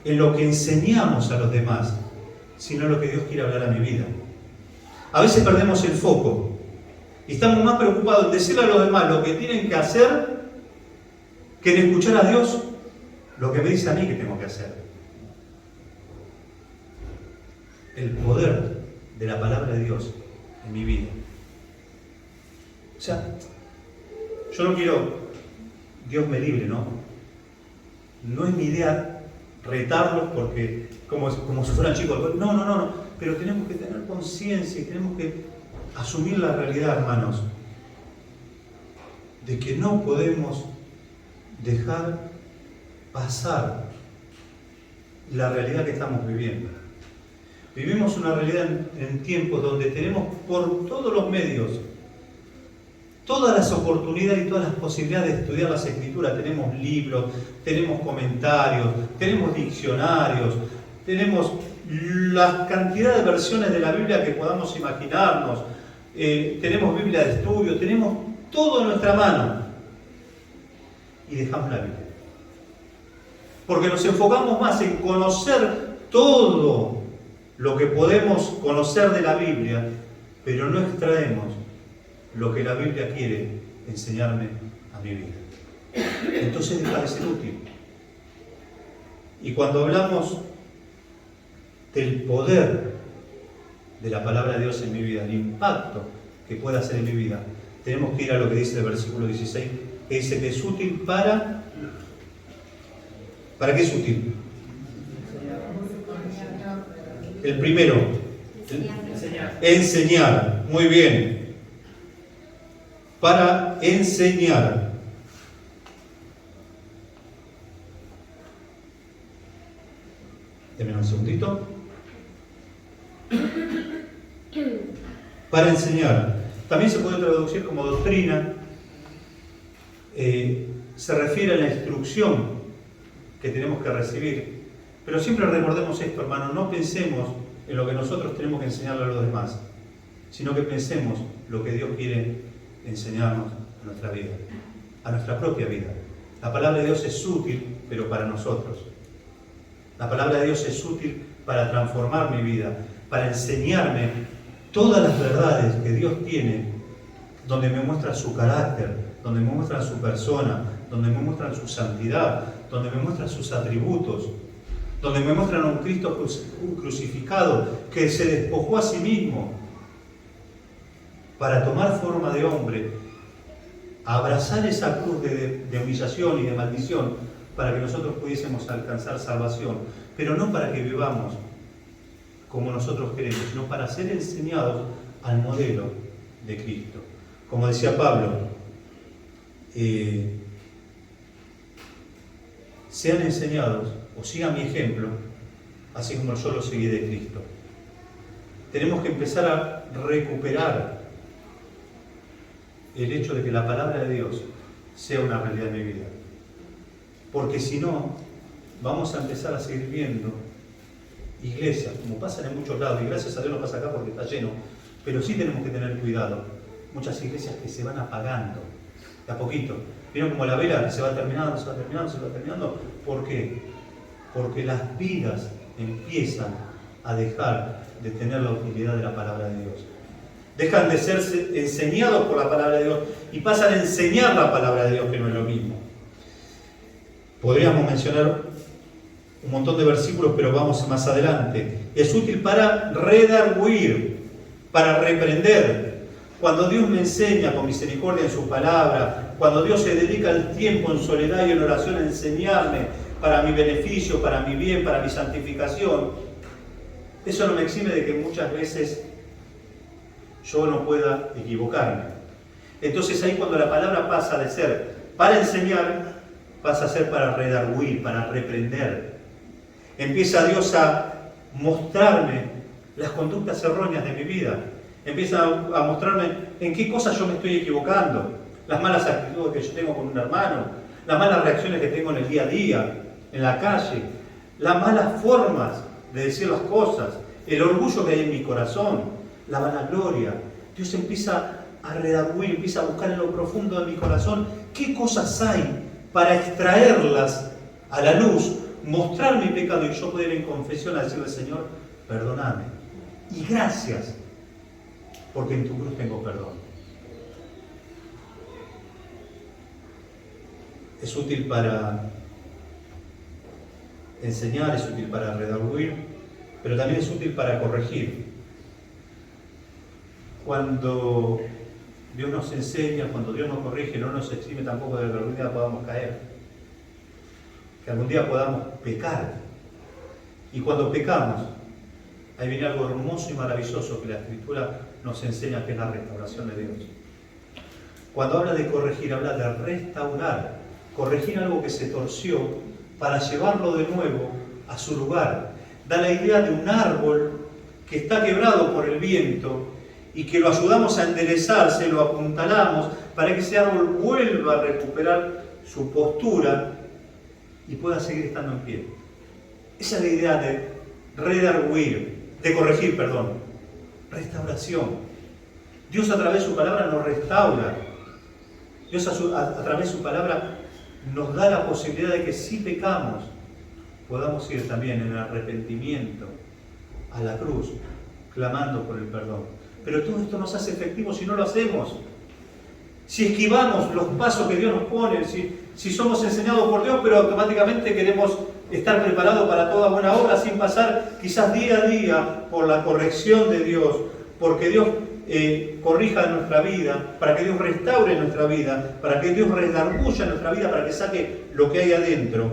en lo que enseñamos a los demás, sino en lo que Dios quiere hablar a mi vida. A veces perdemos el foco y estamos más preocupados en decirle a los demás lo que tienen que hacer que en escuchar a Dios lo que me dice a mí que tengo que hacer. El poder de la palabra de Dios en mi vida. O sea, yo no quiero, Dios me libre, ¿no? No es mi idea retarlos porque como si fueran chicos. No. Pero tenemos que tener conciencia y tenemos que asumir la realidad, hermanos, de que no podemos dejar pasar la realidad que estamos viviendo. Vivimos una realidad en tiempos donde tenemos por todos los medios todas las oportunidades y todas las posibilidades de estudiar las Escrituras. Tenemos libros, tenemos comentarios, tenemos diccionarios, tenemos la cantidad de versiones de la Biblia que podamos imaginarnos, tenemos Biblia de estudio, tenemos todo en nuestra mano y dejamos la Biblia. Porque nos enfocamos más en conocer todo lo que podemos conocer de la Biblia, pero no extraemos lo que la Biblia quiere enseñarme a mi vida. Entonces deja de ser útil. Y cuando hablamos del poder de la palabra de Dios en mi vida, el impacto que puede hacer en mi vida, tenemos que ir a lo que dice el versículo 16, que dice que es útil para... ¿Para qué es útil? El primero, enseñar. Muy bien. Para enseñar. Denme un segundito. Para enseñar. También se puede traducir como doctrina. Se refiere a la instrucción que tenemos que recibir. Pero siempre recordemos esto, hermanos, no pensemos en lo que nosotros tenemos que enseñarle a los demás, sino que pensemos lo que Dios quiere enseñarnos a nuestra vida, a nuestra propia vida. La palabra de Dios es útil, pero para nosotros. La palabra de Dios es útil para transformar mi vida, para enseñarme todas las verdades que Dios tiene, donde me muestra su carácter, donde me muestra su persona, donde me muestra su santidad, donde me muestra sus atributos, donde me muestran a un Cristo crucificado que se despojó a sí mismo para tomar forma de hombre, abrazar esa cruz de humillación y de maldición para que nosotros pudiésemos alcanzar salvación, pero no para que vivamos como nosotros queremos, sino para ser enseñados al modelo de Cristo. Como decía Pablo, sean enseñados o sigan mi ejemplo, así como yo lo seguí de Cristo. Tenemos que empezar a recuperar el hecho de que la palabra de Dios sea una realidad en mi vida. Porque si no, vamos a empezar a seguir viendo iglesias, como pasan en muchos lados, y gracias a Dios no pasa acá porque está lleno, pero sí tenemos que tener cuidado. Muchas iglesias que se van apagando de a poquito. ¿Vieron como la vela que se va terminando, se va terminando, se va terminando? ¿Por qué? Porque las vidas empiezan a dejar de tener la utilidad de la palabra de Dios. Dejan de ser enseñados por la palabra de Dios y pasan a enseñar la palabra de Dios, que no es lo mismo. Podríamos mencionar un montón de versículos, pero vamos más adelante. Es útil para redarguir, para reprender. Cuando Dios me enseña con misericordia en su palabra, cuando Dios se dedica el tiempo en soledad y en oración a enseñarme para mi beneficio, para mi bien, para mi santificación, eso no me exime de que muchas veces yo no pueda equivocarme. Entonces ahí cuando la palabra pasa de ser para enseñar, pasa a ser para redarguir, para reprender. Empieza Dios a mostrarme las conductas erróneas de mi vida. Empieza a mostrarme en qué cosas yo me estoy equivocando. Las malas actitudes que yo tengo con un hermano, las malas reacciones que tengo en el día a día, en la calle, las malas formas de decir las cosas, el orgullo que hay en mi corazón, la vanagloria. Dios empieza a redarguir, empieza a buscar en lo profundo de mi corazón qué cosas hay para extraerlas a la luz, mostrar mi pecado y yo poder en confesión a decirle: Señor, perdóname. Y gracias, porque en tu cruz tengo perdón. Es útil para enseñar, es útil para redarguir, pero también es útil para corregir. Cuando Dios nos enseña, cuando Dios nos corrige, no nos exime tampoco de que algún día podamos caer, que algún día podamos pecar. Y cuando pecamos, ahí viene algo hermoso y maravilloso que la Escritura nos enseña, que es la restauración de Dios. Cuando habla de corregir, habla de restaurar. Corregir algo que se torció para llevarlo de nuevo a su lugar. Da la idea de un árbol que está quebrado por el viento y que lo ayudamos a enderezarse, lo apuntalamos para que ese árbol vuelva a recuperar su postura y pueda seguir estando en pie. Esa es la idea de corregir, restauración. Dios a través de su palabra nos restaura. Dios a través de su palabra nos da la posibilidad de que si pecamos, podamos ir también en arrepentimiento a la cruz, clamando por el perdón. Pero todo esto nos hace efectivo si no lo hacemos. Si esquivamos los pasos que Dios nos pone, si somos enseñados por Dios, pero automáticamente queremos estar preparados para toda buena obra sin pasar quizás día a día por la corrección de Dios, porque Dios corrija nuestra vida, para que Dios restaure nuestra vida, para que Dios redarguya nuestra vida, para que saque lo que hay adentro.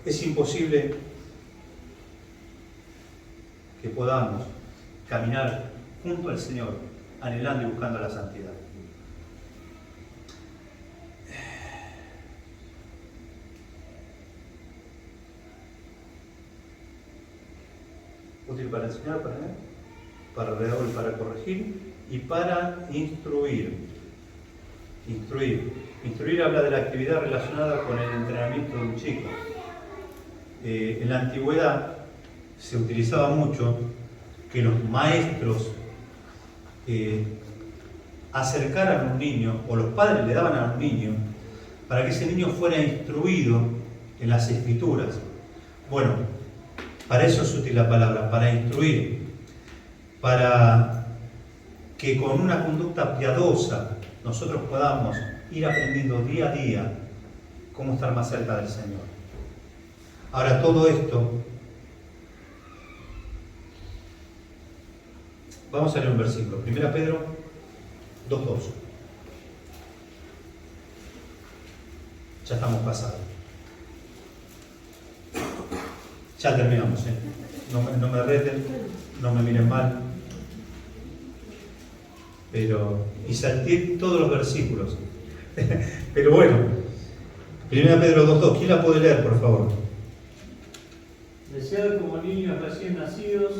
Es imposible que podamos caminar junto al Señor, anhelando y buscando la santidad. Útil para enseñar, para redarguir, para corregir y para instruir. Instruir habla de la actividad relacionada con el entrenamiento de un chico. En la antigüedad se utilizaba mucho que los maestros acercaran a un niño, o los padres le daban a un niño, para que ese niño fuera instruido en las Escrituras. Bueno, para eso es útil la palabra, para instruir, para que con una conducta piadosa nosotros podamos ir aprendiendo día a día cómo estar más cerca del Señor. Ahora, todo esto, vamos a leer un versículo, 1 Pedro 2:2. Ya estamos pasados. Ya terminamos, no me reten, no me miren mal. Y salté todos los versículos. Pero bueno, 1 Pedro 2:2, ¿quién la puede leer, por favor? Desead como niños recién nacidos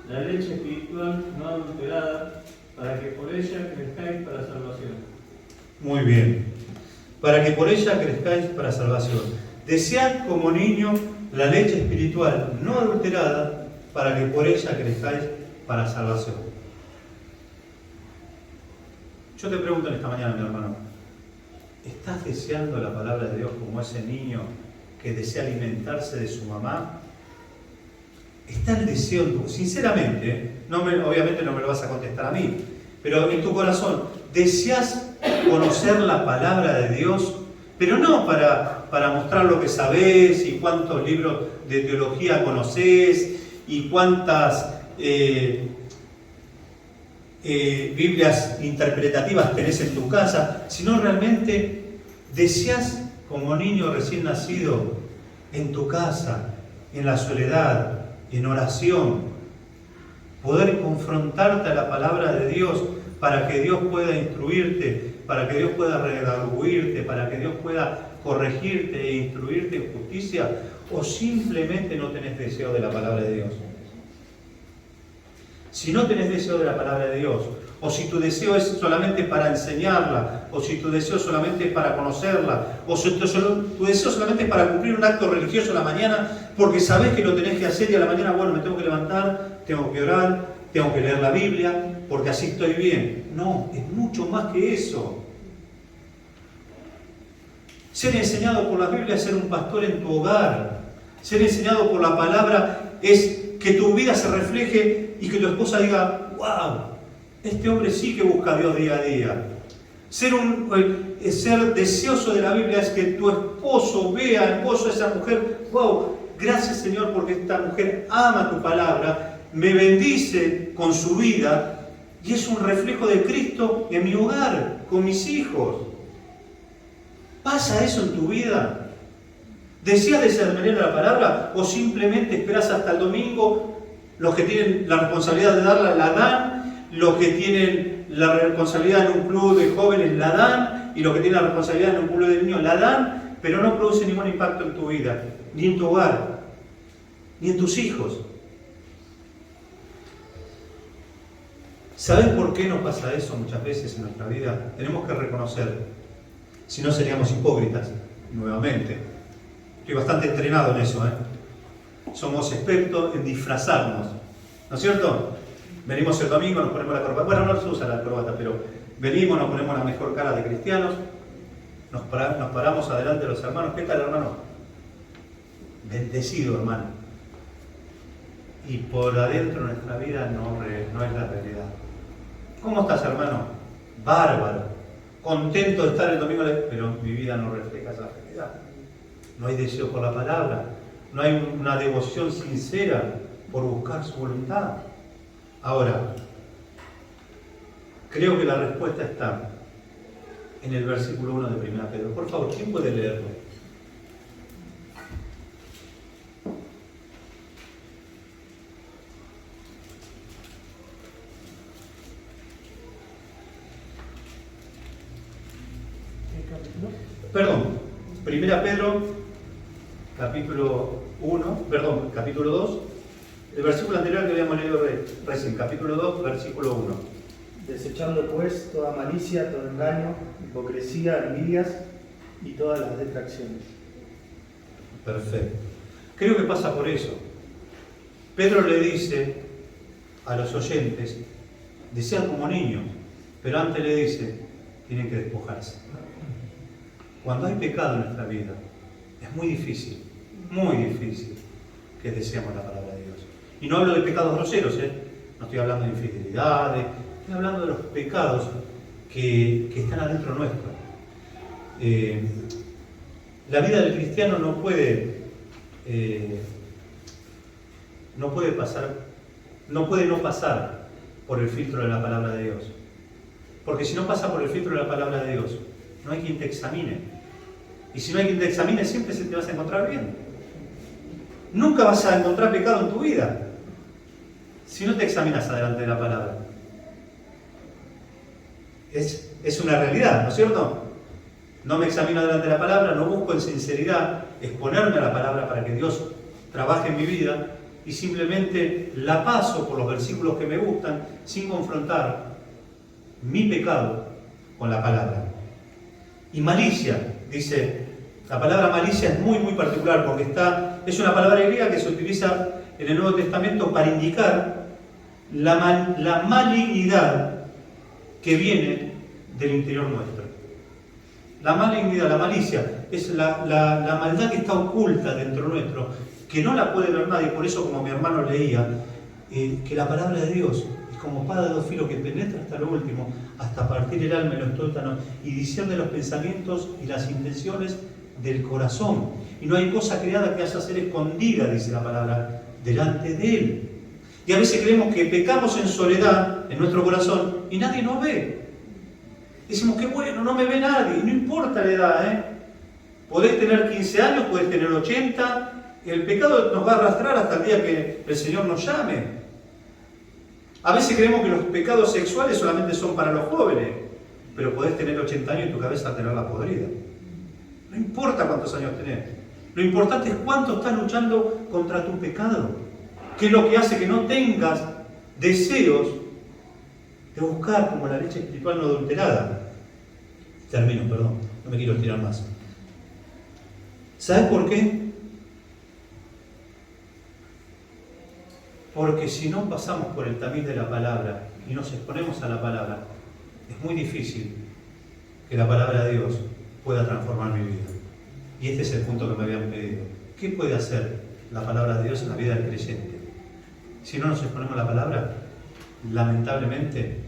la leche espiritual no adulterada, para que por ella crezcáis para salvación. Muy bien. Para que por ella crezcáis para salvación. Desead como niño la leche espiritual no adulterada, para que por ella crezcáis para salvación. Yo te pregunto en esta mañana, mi hermano, ¿estás deseando la palabra de Dios como ese niño que desea alimentarse de su mamá? ¿Está el deseo, sinceramente, obviamente no me lo vas a contestar a mí, pero en tu corazón, ¿deseas conocer la palabra de Dios? Pero no para mostrar lo que sabés y cuántos libros de teología conocés y cuántas Biblias interpretativas tenés en tu casa, sino realmente deseas como niño recién nacido en tu casa, en la soledad, en oración, poder confrontarte a la palabra de Dios para que Dios pueda instruirte, para que Dios pueda redarguirte, para que Dios pueda corregirte e instruirte en justicia, o simplemente no tenés deseo de la palabra de Dios. Si no tenés deseo de la palabra de Dios, o si tu deseo es solamente para enseñarla, o si tu deseo solamente es para conocerla, o si tu deseo solamente es para cumplir un acto religioso a la mañana, porque sabés que lo tenés que hacer y a la mañana, bueno, me tengo que levantar, tengo que orar, tengo que leer la Biblia, porque así estoy bien. No, es mucho más que eso. Ser enseñado por la Biblia es ser un pastor en tu hogar. Ser enseñado por la palabra es que tu vida se refleje y que tu esposa diga, wow, este hombre sí que busca a Dios día a día. Ser deseoso de la Biblia es que tu esposo vea en vos a esa mujer, wow, gracias Señor porque esta mujer ama tu palabra, me bendice con su vida y es un reflejo de Cristo en mi hogar, con mis hijos. ¿Pasa eso en tu vida? ¿Deseas discernir la palabra o simplemente esperas hasta el domingo? Los que tienen la responsabilidad de darla la dan, los que tienen la responsabilidad en un club de jóvenes la dan y los que tienen la responsabilidad en un club de niños la dan, pero no produce ningún impacto en tu vida, ni en tu hogar, ni en tus hijos. ¿Sabes por qué nos pasa eso muchas veces en nuestra vida? Tenemos que reconocer, si no seríamos hipócritas, nuevamente. Estoy bastante entrenado en eso, Somos expertos en disfrazarnos, ¿no es cierto? Venimos el domingo, nos ponemos la corbata, bueno, no se usa la corbata, pero venimos, nos ponemos la mejor cara de cristianos, nos paramos adelante de los hermanos. ¿Qué tal, hermano? Bendecido, hermano. Y por adentro nuestra vida no es la realidad. ¿Cómo estás, hermano? Bárbaro. Contento de estar el domingo, pero mi vida no refleja esa realidad. No hay deseo por la palabra, no hay una devoción sincera por buscar su voluntad. Ahora, creo que la respuesta está en el versículo 1 de 1 Pedro. Por favor, ¿quién puede leerlo? Perdón, 1 Pedro, capítulo 2, el versículo anterior que habíamos leído recién, capítulo 2, versículo 1. Desechando pues toda malicia, todo engaño, hipocresía, envidias y todas las detracciones. Perfecto. Creo que pasa por eso. Pedro le dice a los oyentes, desean como niños, pero antes le dice, tienen que despojarse. Cuando hay pecado en nuestra vida, es muy difícil que deseemos la palabra de Dios. Y no hablo de pecados groseros, no estoy hablando de infidelidades, estoy hablando de los pecados que están adentro nuestro. La vida del cristiano no puede no pasar por el filtro de la palabra de Dios. Porque si no pasa por el filtro de la palabra de Dios, no hay quien te examine. Y si no hay quien te examine, siempre se te vas a encontrar bien. Nunca vas a encontrar pecado en tu vida si no te examinas adelante de la palabra. Es una realidad, ¿no es cierto? No me examino delante de la palabra, no busco en sinceridad exponerme a la palabra para que Dios trabaje en mi vida y simplemente la paso por los versículos que me gustan sin confrontar mi pecado con la palabra. Y malicia, dice, la palabra malicia es muy particular porque es una palabra griega que se utiliza en el Nuevo Testamento para indicar la malignidad que viene del interior nuestro. La malignidad, la malicia, es la maldad que está oculta dentro nuestro, que no la puede ver nadie. Por eso, como mi hermano leía, que la palabra de Dios es como espada de dos filos que penetra hasta lo último, hasta partir el alma y los tuétanos, y discierne los pensamientos y las intenciones del corazón. Y no hay cosa creada que haya ser escondida, dice la palabra, delante de Él. Y a veces creemos que pecamos en soledad en nuestro corazón y nadie nos ve. Decimos que bueno, no me ve nadie, no importa la edad, Podés tener 15 años, podés tener 80, el pecado nos va a arrastrar hasta el día que el Señor nos llame. A veces creemos que los pecados sexuales solamente son para los jóvenes, pero podés tener 80 años y tu cabeza tenerla podrida. No importa cuántos años tenés. Lo importante es cuánto estás luchando contra tu pecado. ¿Qué es lo que hace que no tengas deseos de buscar como la leche espiritual no adulterada? Termino, perdón, no me quiero estirar más. ¿Sabes por qué? Porque si no pasamos por el tamiz de la palabra y nos exponemos a la palabra, es muy difícil que la palabra de Dios pueda transformar mi vida. Y este es el punto que me habían pedido. ¿Qué puede hacer la palabra de Dios en la vida del creyente? Si no nos exponemos a la palabra, lamentablemente,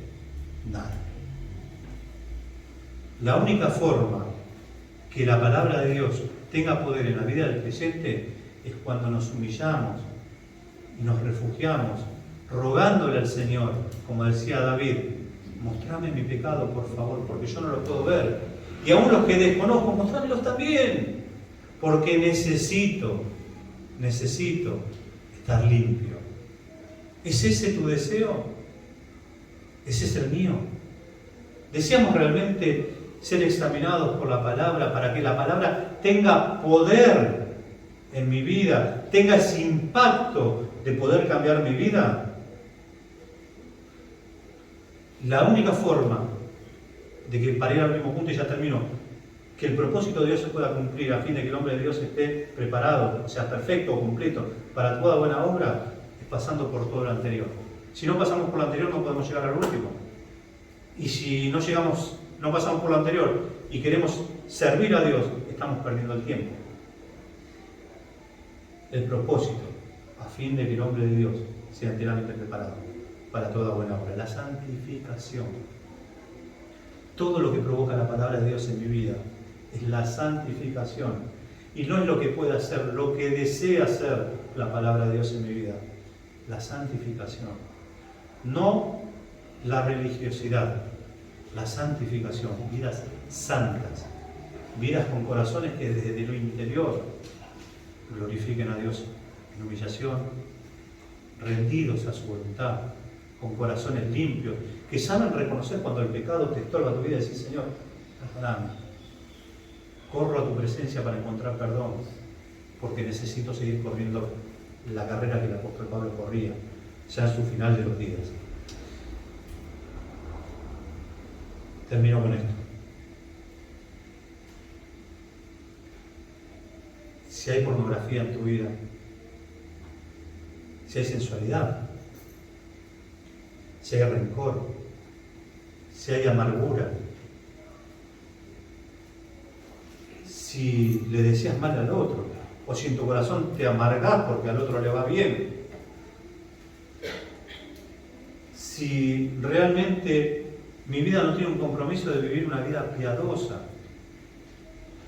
nada. La única forma que la palabra de Dios tenga poder en la vida del creyente es cuando nos humillamos y nos refugiamos, rogándole al Señor, como decía David, mostrame mi pecado, por favor, porque yo no lo puedo ver. Y aún los que desconozco, mostrámelos también, porque necesito estar limpio. ¿Es ese tu deseo? ¿Ese es el mío? ¿Deseamos realmente ser examinados por la palabra para que la palabra tenga poder en mi vida, tenga ese impacto de poder cambiar mi vida? La única forma de que, para ir al mismo punto y ya termino, que el propósito de Dios se pueda cumplir a fin de que el hombre de Dios esté preparado, o sea, perfecto o completo para toda buena obra, es pasando por todo lo anterior. Si no pasamos por lo anterior no podemos llegar al último. Y si no pasamos por lo anterior y queremos servir a Dios, estamos perdiendo el tiempo. El propósito, a fin de que el hombre de Dios sea enteramente preparado para toda buena obra, la santificación. Todo lo que provoca la palabra de Dios en mi vida es la santificación. Y no es lo que puede hacer, lo que desea hacer la palabra de Dios en mi vida. La santificación. No la religiosidad, la santificación. Vidas santas. Vidas con corazones que desde lo interior glorifiquen a Dios en humillación, rendidos a su voluntad, con corazones limpios, que saben reconocer cuando el pecado te estorba tu vida y decir, Señor, perdóname. Corro a tu presencia para encontrar perdón, porque necesito seguir corriendo la carrera que el apóstol Pablo corría, ya en su final de los días. Termino con esto. Si hay pornografía en tu vida, si hay sensualidad, si hay rencor, si hay amargura, si le deseas mal al otro, o si en tu corazón te amargás porque al otro le va bien, si realmente mi vida no tiene un compromiso de vivir una vida piadosa,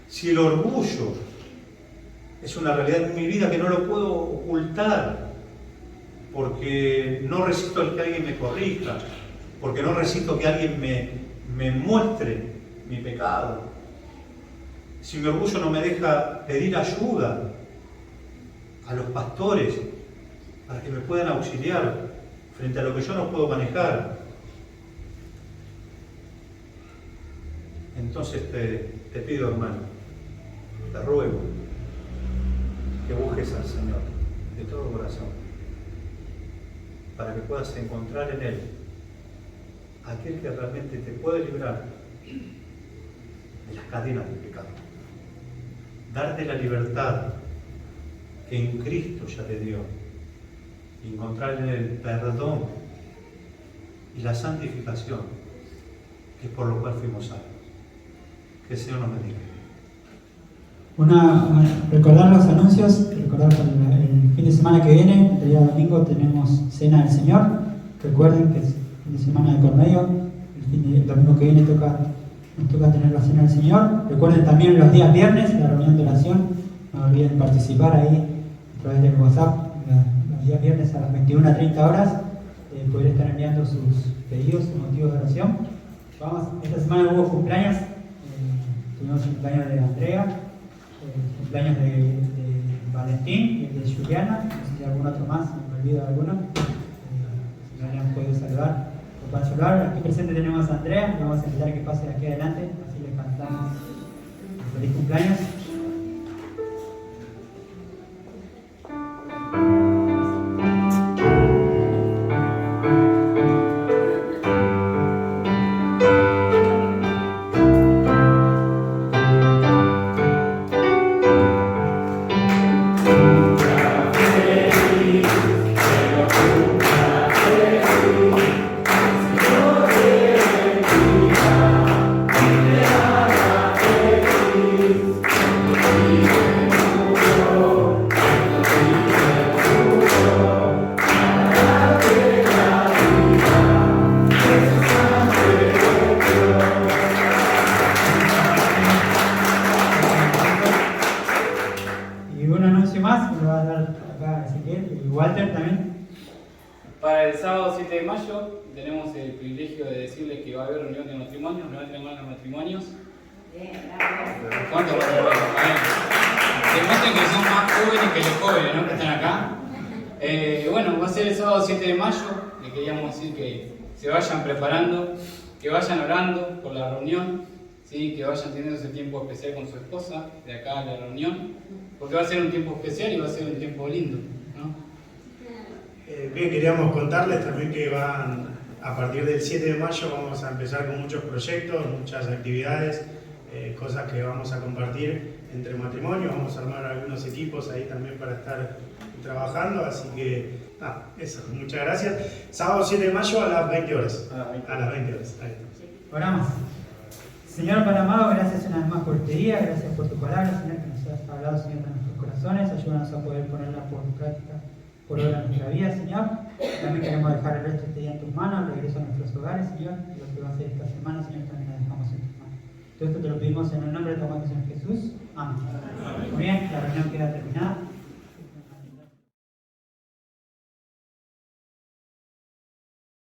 si el orgullo es una realidad en mi vida que no lo puedo ocultar, porque no resisto el que alguien me corrija, porque no resisto que alguien me muestre mi pecado. Si mi orgullo no me deja pedir ayuda a los pastores para que me puedan auxiliar frente a lo que yo no puedo manejar, entonces te pido, hermano, te ruego que busques al Señor de todo corazón, para que puedas encontrar en Él aquel que realmente te puede librar de las cadenas del pecado, darte la libertad que en Cristo ya te dio, y encontrar en Él el perdón y la santificación, que es por lo cual fuimos salvos. Que el Señor nos bendiga. Recordar los anuncios, recordar que el fin de semana que viene, el día domingo, tenemos Cena del Señor. Recuerden que es fin de semana de por medio, el domingo que viene nos toca tener la Cena del Señor. Recuerden también los días viernes, la reunión de oración, no olviden participar ahí a través del WhatsApp, los días viernes a las 21:30 horas, poder estar enviando sus pedidos, sus motivos de oración. Esta semana hubo cumpleaños, tuvimos el cumpleaños de Andrea, el cumpleaños de Valentín y el de Juliana, no sé si algún otro más, me olvido de alguno, si no le han podido podido saludar. Para saludar, aquí presente tenemos a Andrea, le vamos a invitar a que pase de aquí adelante, así le cantamos feliz cumpleaños. Y un anuncio más, me lo va a dar acá Ezequiel y Walter también. Para el sábado 7 de mayo tenemos el privilegio de decirles que va a haber reunión de matrimonios, levanten manos de matrimonios. ¿Cuántos demuestren que son más jóvenes que los jóvenes, ¿no? Que están acá. Bueno, va a ser el sábado 7 de mayo, le queríamos decir que se vayan preparando, que vayan orando por la reunión, ¿sí? Que vayan teniendo ese tiempo especial con su esposa, de acá a la reunión, porque va a ser un tiempo especial y va a ser un tiempo lindo, ¿no? Bien, queríamos contarles también que a partir del 7 de mayo vamos a empezar con muchos proyectos, muchas actividades, cosas que vamos a compartir entre matrimonios, vamos a armar algunos equipos ahí también para estar trabajando, así que eso, muchas gracias. Sábado 7 de mayo a las 20 horas. A las 20 horas. Ahí. Oramos. Señor Padre amado, gracias una vez más por este día, gracias por tu palabra, Señor, que nos has hablado, Señor, de nuestros corazones. Ayúdanos a poder ponerla por práctica, por obra en nuestra vida, Señor. También queremos dejar el resto de este día en tus manos, regreso a nuestros hogares, Señor, y lo que va a ser esta semana, Señor, también la dejamos en tus manos. Todo esto te lo pedimos en el nombre de tu amado Señor Jesús. Amén. Muy bien, la reunión queda terminada.